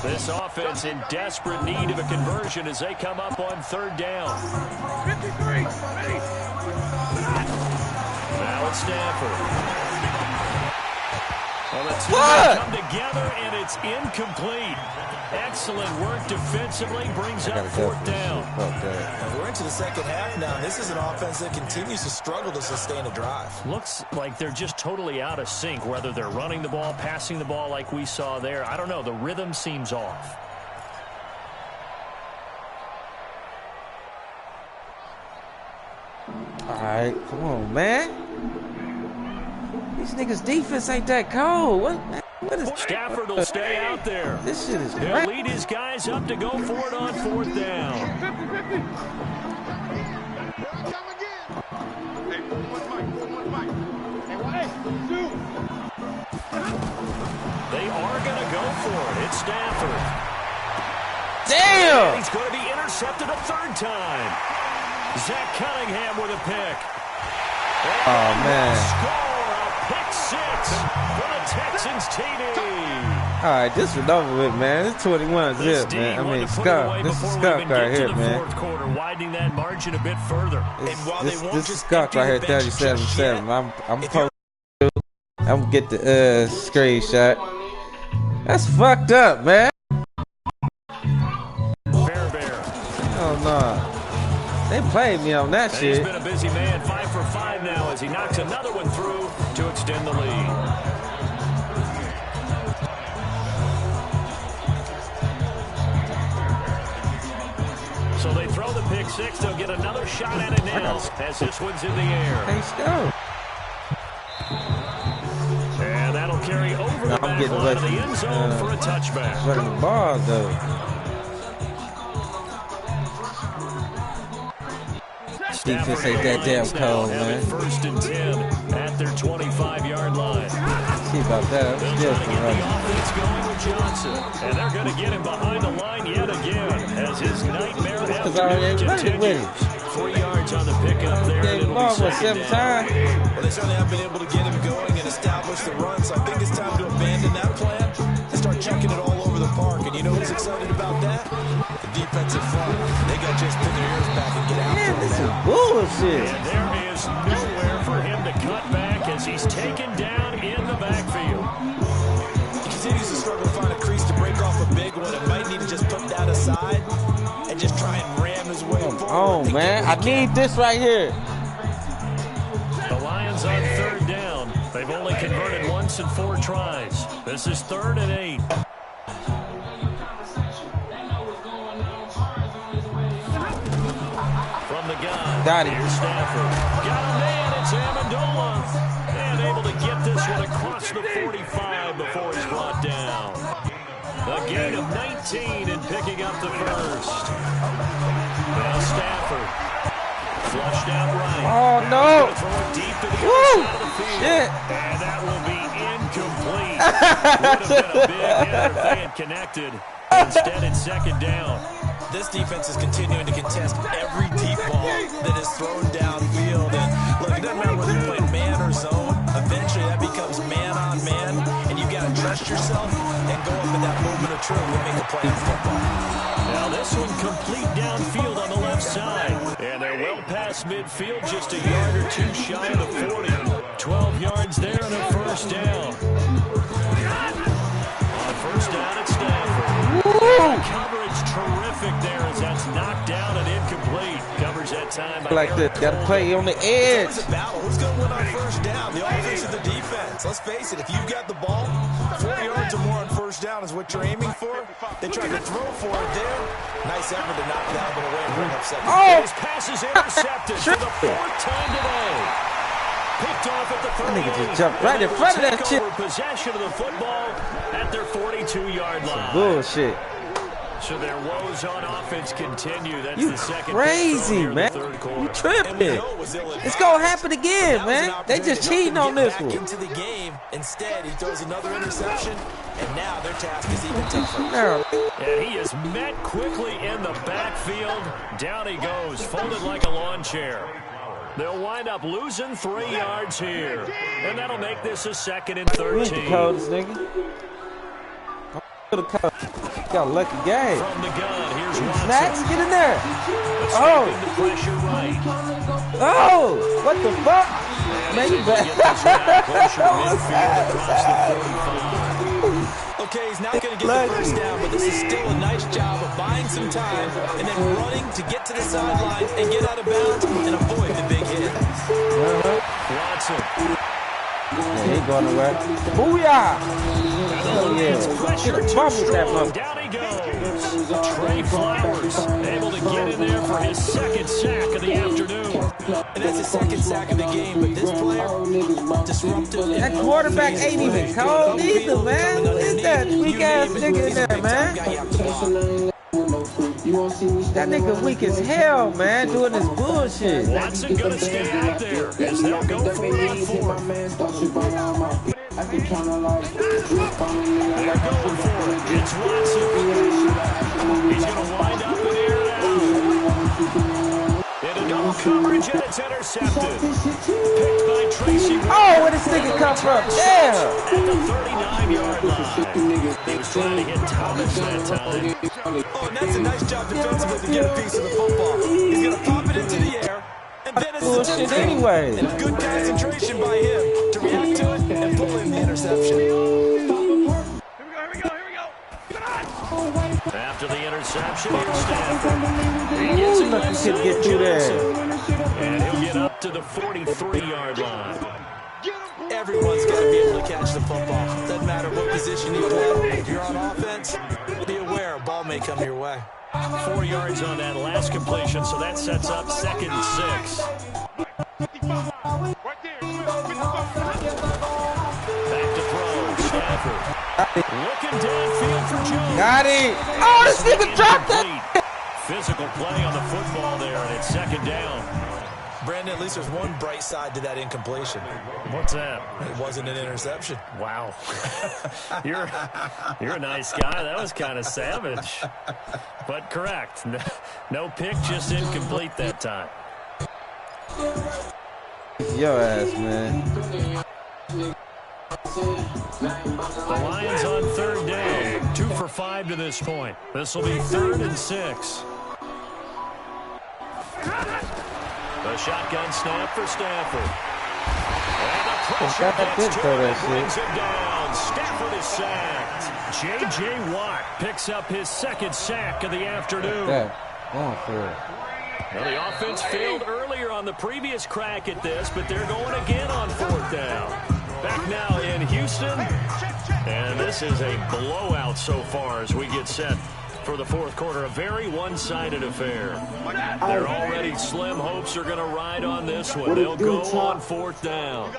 This offense in desperate need of a conversion as they come up on 3rd down. 53. Now it's Stafford. Well, the two come together, and it's incomplete. Excellent work defensively, brings up 4th down. We're into the second half now. This is an offense that continues to struggle to sustain a drive. Looks like they're just totally out of sync, whether they're running the ball, passing the ball like we saw there. I don't know. The rhythm seems off. All right, come on, man. These niggas' defense ain't that cold. What is Stafford will stay out there. This shit is great. He'll lead his guys up to go for it on 4th down. They are going to go for it. It's Stafford. Damn! And he's going to be intercepted a 3rd time. Zach Cunningham with a pick. Oh, man. Score a pick 6 for the Texans TD. All right, this is over with, man. It's 21 zip, man. I mean, Scott. This is Scott right here, man. 4th quarter, widening that margin a bit further. This is Scott right here, 37-7. I'm supposed to. I'm gonna get the screenshot. That's fucked up, man. Bear. play me on that shit. He's been a busy man, 5 for 5 now as he knocks another one through to extend the lead. So they throw the pick six. They'll get another shot at it now as this one's in the air. Let's go. And that'll carry over the back line of the end zone for a touchback. Running the ball, though. Defense ain't that damn cold, man. First and 10 at their 25-yard line. See about that. They'll try to get the offense going with Johnson. And they're going to get him behind the line yet again as his nightmare afternoon continues. 3 yards on the pickup there. Gave the ball, what, 7 times? Well, they certainly have been able to get him going and establish the run, so I think it's time to abandon that plan and start chucking it all over the park. And you know who's excited about that? The defensive front. They got to just pin their ears back and get out there. This is bullshit. And there is nowhere for him to cut back as he's taken down in the backfield. He continues to struggle to find a crease to break off a big one. It might need to just put that aside and just try and ram his way forward. Oh, man. I need this right here. The Lions on third down. They've only converted once in 4 tries. This is 3rd and 8. From the gun. Got it. Here's Stafford. Got a man. It's Amendola. And able to get this one across the 45 before he's brought down. A gain of 19 and picking up the first. Now Stafford. Flushed out right. Oh, no. Throw it deep to the Woo! other side of the field. Shit. And that will be incomplete. Would have been a big hit if they had connected. Instead, it's 2nd down. This defense is continuing to contest every deep ball that is thrown downfield. And look, it doesn't matter whether you're playing man or zone. Eventually, that becomes man on man, and you got to trust yourself and go up in that moment of truth and make a play in football. Now this one complete downfield on the left side. And they're well past midfield, just a yard or 2 shy of the 40. 12 yards there and a first down. On first down, it's Stafford. Coverage terrific there as that's knocked down and incomplete. Covers that time. Like this. Got to play on the edge. It's a battle. Who's going to win on first down? The offense or the defense? Let's face it, if you've got the ball, 4 yards or more on first down is what you're aiming for. They tried to throw for it there. Nice effort to knock that one away and bring up second. Oh! His pass is intercepted for the 4th time today. Picked off at the 38. That nigga just jumped right in front of that shit. Possession of the football at their 42-yard line. Bullshit. So their woes on offense continue. That's You the second crazy, man. You tripping. It's going to happen again, man. They just cheating on this one. Into the game. Instead, he throws another interception, and now their task is even tougher. And he is met quickly in the backfield. Down he goes, folded like a lawn chair. They'll wind up losing 3 yards here. And that'll make this a 2nd and 13. Where's the coldest nigga? Got a lucky game. From the gun, here's Watson. Snacks, get in there. Oh. The pressure right. Oh, what the fuck? Man, you back. Okay, he's not going to get the first down, but this is still a nice job of buying some time and then running to get to the sideline and get out of bounds and avoid the big hit. Watson. Yeah, he going to work. Booyah! Oh, yeah. Down he goes. Trey Flowers able to get in there for his 2nd sack of the afternoon. And that's his 2nd sack of the game, but this player disrupted. That quarterback ain't even cold either, man. What is that weak-ass nigga in there, man? That nigga weak as hell, man, doing this bullshit. Watson gonna stay out there as they'll go for it on 4th. They're going for it. It's Watson. He's gonna wind up and air it out. Into double coverage and it's intercepted. Picked by Tracy. Oh, where this nigga come from? Yeah. At the 39-yard line. He was trying to hit Thomas that time. Oh, and that's a nice job defensively to get a piece of the football. He's going to pop it into the air, and then it's bullshit anyway. And good concentration by him to react to it and pull in the interception. After After the interception, here's Stafford. He gets it Nothing could get through there. And he'll get up to the 43-yard line. Everyone's got to be able to catch the football. Doesn't matter what position you play. If you're on offense, be aware a ball may come your way. 4 yards on that last completion, so that sets up 2nd and 6. Back to throw, Stafford. Looking downfield for Jones. Got it. Oh, this nigga dropped it. Physical play on the football there, and it's 2nd down. Brandon, at least there's one bright side to that incompletion. What's that? It wasn't an interception. Wow. You're a nice guy. That was kind of savage. But correct. No pick, just incomplete that time. Your ass, man. The Lions on 3rd down. 2 for 5 to this point. This will be 3rd and 6. The shotgun snap for Stafford. And the pressure gets to him, brings him down. Stafford is sacked. J.J. Watt picks up his 2nd sack of the afternoon. Going for it. Well, the offense failed earlier on the previous crack at this, but they're going again on 4th down. Back now in Houston. And this is a blowout so far as we get set for the 4th quarter. A very one-sided affair. Their already slim hopes are going to ride on this one. They'll go on 4th down.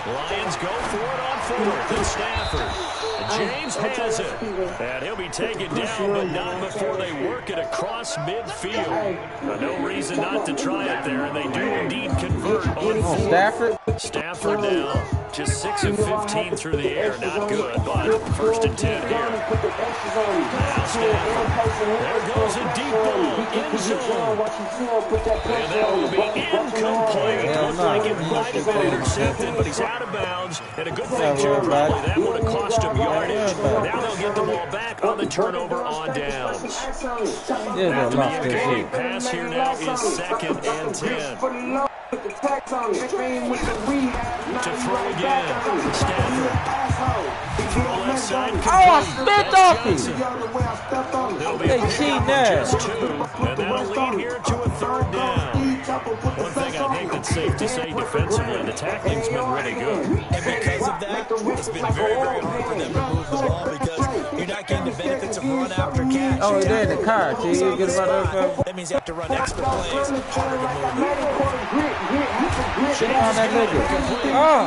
Lions go for it on 4th. And Stafford. James has it. And he'll be taken down, but not before they work it across midfield. No reason not to try it there, and they do indeed convert on 4th. Stafford? Stafford now just 6 of 15 through the air. Not good, but 1st and 10 here. Now Stafford. There goes a deep ball. End zone. And that will be incomplete. Looked like it might have been intercepted, but he's out of bounds. And a good thing, too, probably that would have cost him yardage. Now they'll get the ball back on the turnover on downs. After the incomplete pass here now is 2nd and 10. To throw again. Stafford. Throw left side. Oh, I spit off him. They cheat there. Just 2, and that'll lead here to a 3rd down. One thing I think that's safe to say defensively, the tackling's been really good. And because of that, it's been very, very hard for them to move the ball because you're not getting the benefits of run after catch. Oh, they're in the car, T. You get run over. That means you have to run extra plays, harder to move. Shit on that nigga. Oh,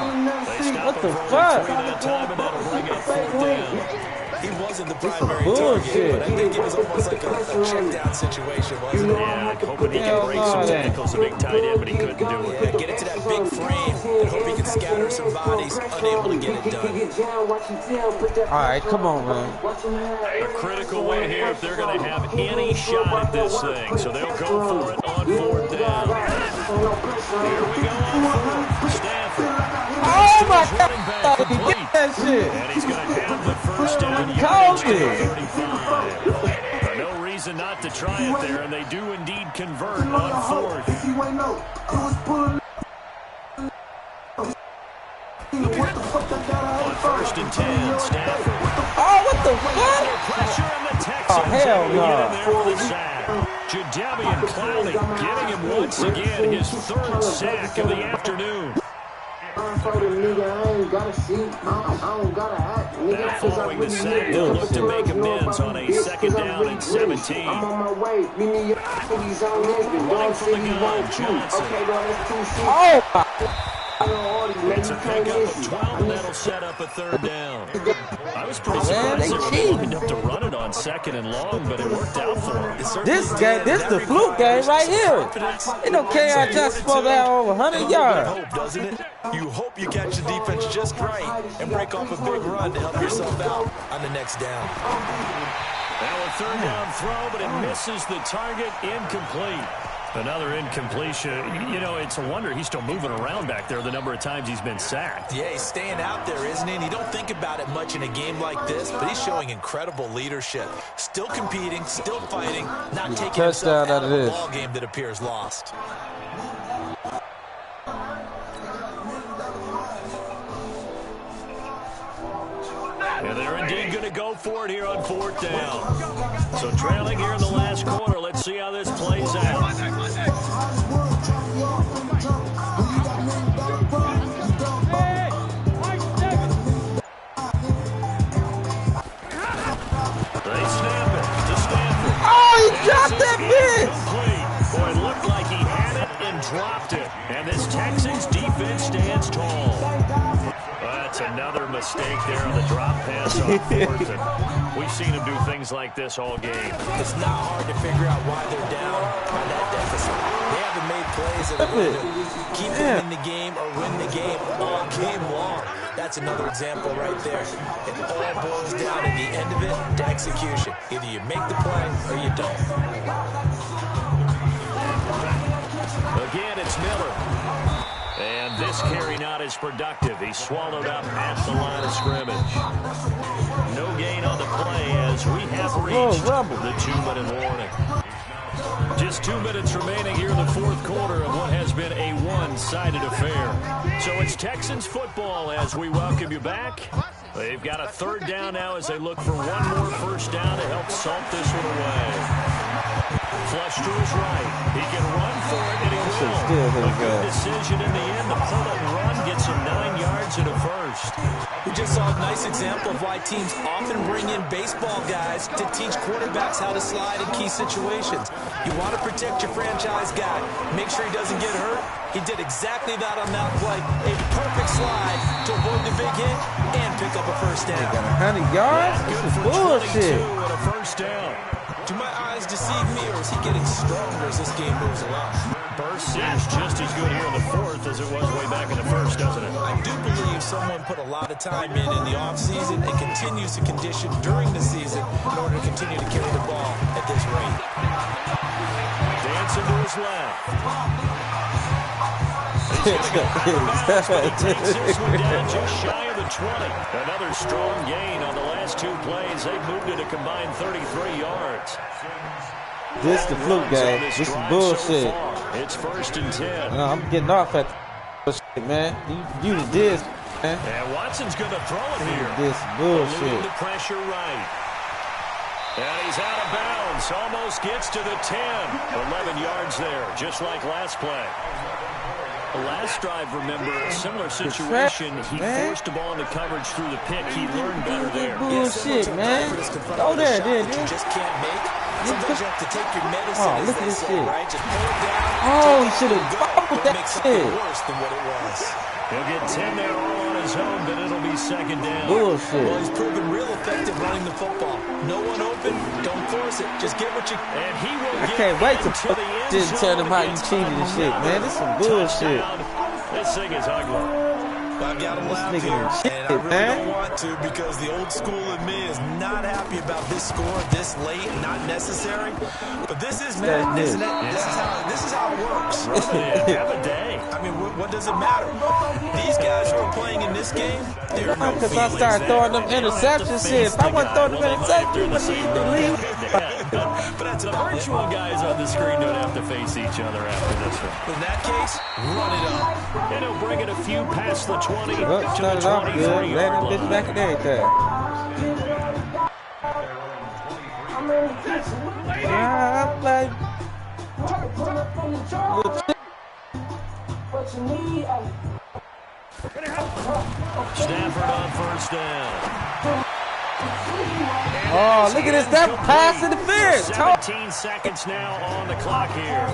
what the fuck? That time, and that'll bring up 4th down. He wasn't the primary target, but I think it was almost like a check down situation, wasn't it? Yeah, hoping he can break some tackles, a big tight end, but he couldn't do it. Yeah, get it to that big frame and hope he can scatter some bodies, unable to get it done. All right, come on, man. A critical win here if they're going to have any shot at this thing. So they'll go for it on 4th down. Here we go on 4th. Stafford. Oh, my God. Get that shit. And he's going to have the 1st down. No reason not to try it there, and they do indeed convert on 4th. On 1st and 10, Stafford. Oh, what the fuck? Pressure on the Texans. Oh, hell no. There for the sack. Jadeveon Clowney getting him once again his 3rd sack of the afternoon. Now following the sack, they'll look to make amends on a 2nd down and 17. Running from the gun, Johnson. It's a pickup of 12, and that'll set up a 3rd down. I was pretty surprised they lined up to run it on 2nd and long, but it worked out for them. This game, this the fluke game right here. It don't care. I just supposed to have over 100 yards. Hope, doesn't it? You hope you catch the defense just right and break off a big run to help yourself out on the next down. Now a 3rd down throw, but it misses the target, incomplete. Another incompletion. You know, it's a wonder he's still moving around back there the number of times he's been sacked. Yeah, he's staying out there, isn't he? And you don't think about it much in a game like this, but he's showing incredible leadership. Still competing, still fighting, not taking himself out of a ball game that appears lost. And They're indeed going to go for it here on 4th down. So trailing here in the last quarter. Let's see how this plays out. They snap it to Stanford. Oh, he dropped that bitch! Boy, it looked like he had it and dropped it. And this Texans defense stands tall. That's another mistake there on the drop pass on 4th. And we've seen him do things like this all game. It's not hard to figure out why they're down by that deficit. They haven't made plays that are going to keep them in the game or win the game all game long. That's another example right there. It all boils down at the end of it to execution. Either you make the play or you don't. Again, it's Miller. And this carry not as productive. He's swallowed up at the line of scrimmage. No gain on the play as we have reached the 2-minute warning. Just 2 minutes remaining here in the 4th quarter of what has been a one-sided affair. So it's Texans football as we welcome you back. They've got a 3rd down now as they look for one more 1st down to help salt this one away. Flush to his right. He can run for it, and he will. A good decision in the end. The pull and run gets him 9 yards and a 1st. We just saw a nice example of why teams often bring in baseball guys to teach quarterbacks how to slide in key situations. You want to protect your franchise guy. Make sure he doesn't get hurt. He did exactly that on that play. A perfect slide to avoid the big hit and pick up a 1st down. They got 100 yards? This is bullshit. And a 1st down. Do my eyes deceive me, or is he getting stronger as this game moves along? Burst seems just as good here in the 4th as it was way back in the 1st, doesn't it? I do believe someone put a lot of time in the offseason and continues to condition during the season in order to continue to carry the ball at this rate. Dancing to his left. He's going to go back, but he takes this one down just shy of the 20. Another strong gain on the last 2 plays. They've moved it a combined 33 yards. This the fluke game. This is bullshit. It's 1st and 10. I'm getting off at bullshit, man. You did this, man. And Watson's going to throw it here. This bullshit. The pressure right. And he's out of bounds. Almost gets to the 10. 11 yards there, just like last play. The last drive, remember, a similar situation. He forced the ball into coverage through the pick. He learned better there. Bullshit, man. Go there, dude. You just can't make. Sometimes you have to take your medicine. Oh, look at this shit. Right? Just pull it down. Oh, he should have fumbled that shit. Worse than what it was. He'll get 10 there all on his own, but it'll be 2nd down. Bullshit. Well, he's proven real effective running the football. No one open, don't force it. Just get what you... And he will I can't wait to just tell them how you cheated and shit, man. This is some bullshit. This thing is ugly. I've got to laugh nigga here, shit, and I really man. don't want to because the old school in me is not happy about this score this late, not necessary. But this is, man, isn't it? Yeah. This is how it works. Have a day. I mean, what does it matter? These guys who are playing in this game, there are no Because I started throwing them interceptions shit. If I wasn't throwing them interceptions, you wouldn't need to leave. But that's the virtual guys on the screen don't have to face each other after this one. In that case, run it up. And he'll bring it a few past the 20 Well, to the started off good. 23 Ran yard them bitch line. back and everything. I'm like, Stanford on 1st down. oh, look at this. That pass interference. 17 seconds now on the clock here.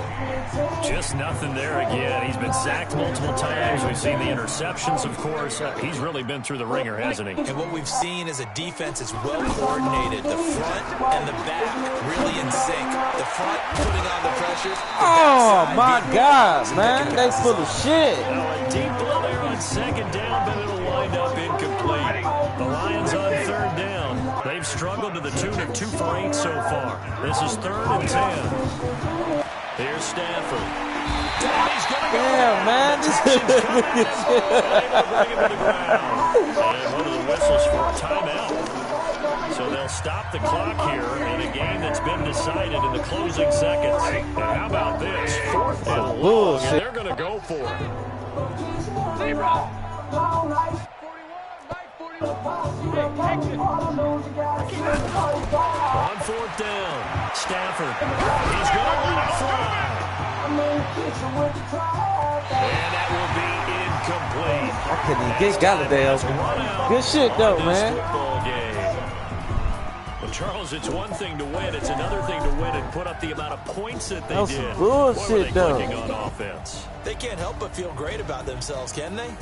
Just nothing there again. He's been sacked multiple times. We've seen the interceptions, of course. He's really been through the ringer, hasn't he? And what we've seen is a defense that's well coordinated. The front and the back really in sync. The front putting on the pressure. Oh, my God, man. They full of shit. Now a deep ball there on 2nd down, but it'll wind up incomplete. The Lions on 3rd down. They've struggled to the tune of 2 for 8 so far. This is 3rd and 10. Here's Stanford. He's going to go. Damn, man. This is Bring him to the ground. And one of the whistles for a timeout. So they'll stop the clock here in a game that's been decided in the closing seconds. And how about this? 4th and long, and they're going to go for it. On fourth down, Stafford. He's going to let it fly. And that will be incomplete. I couldn't even get Galladay open. Good shit, though, man. Well, Charles, it's one thing to win. It's another thing to win and put up the amount of points that they did. Bullshit, though. On offense. They can't help but feel great about themselves, can they?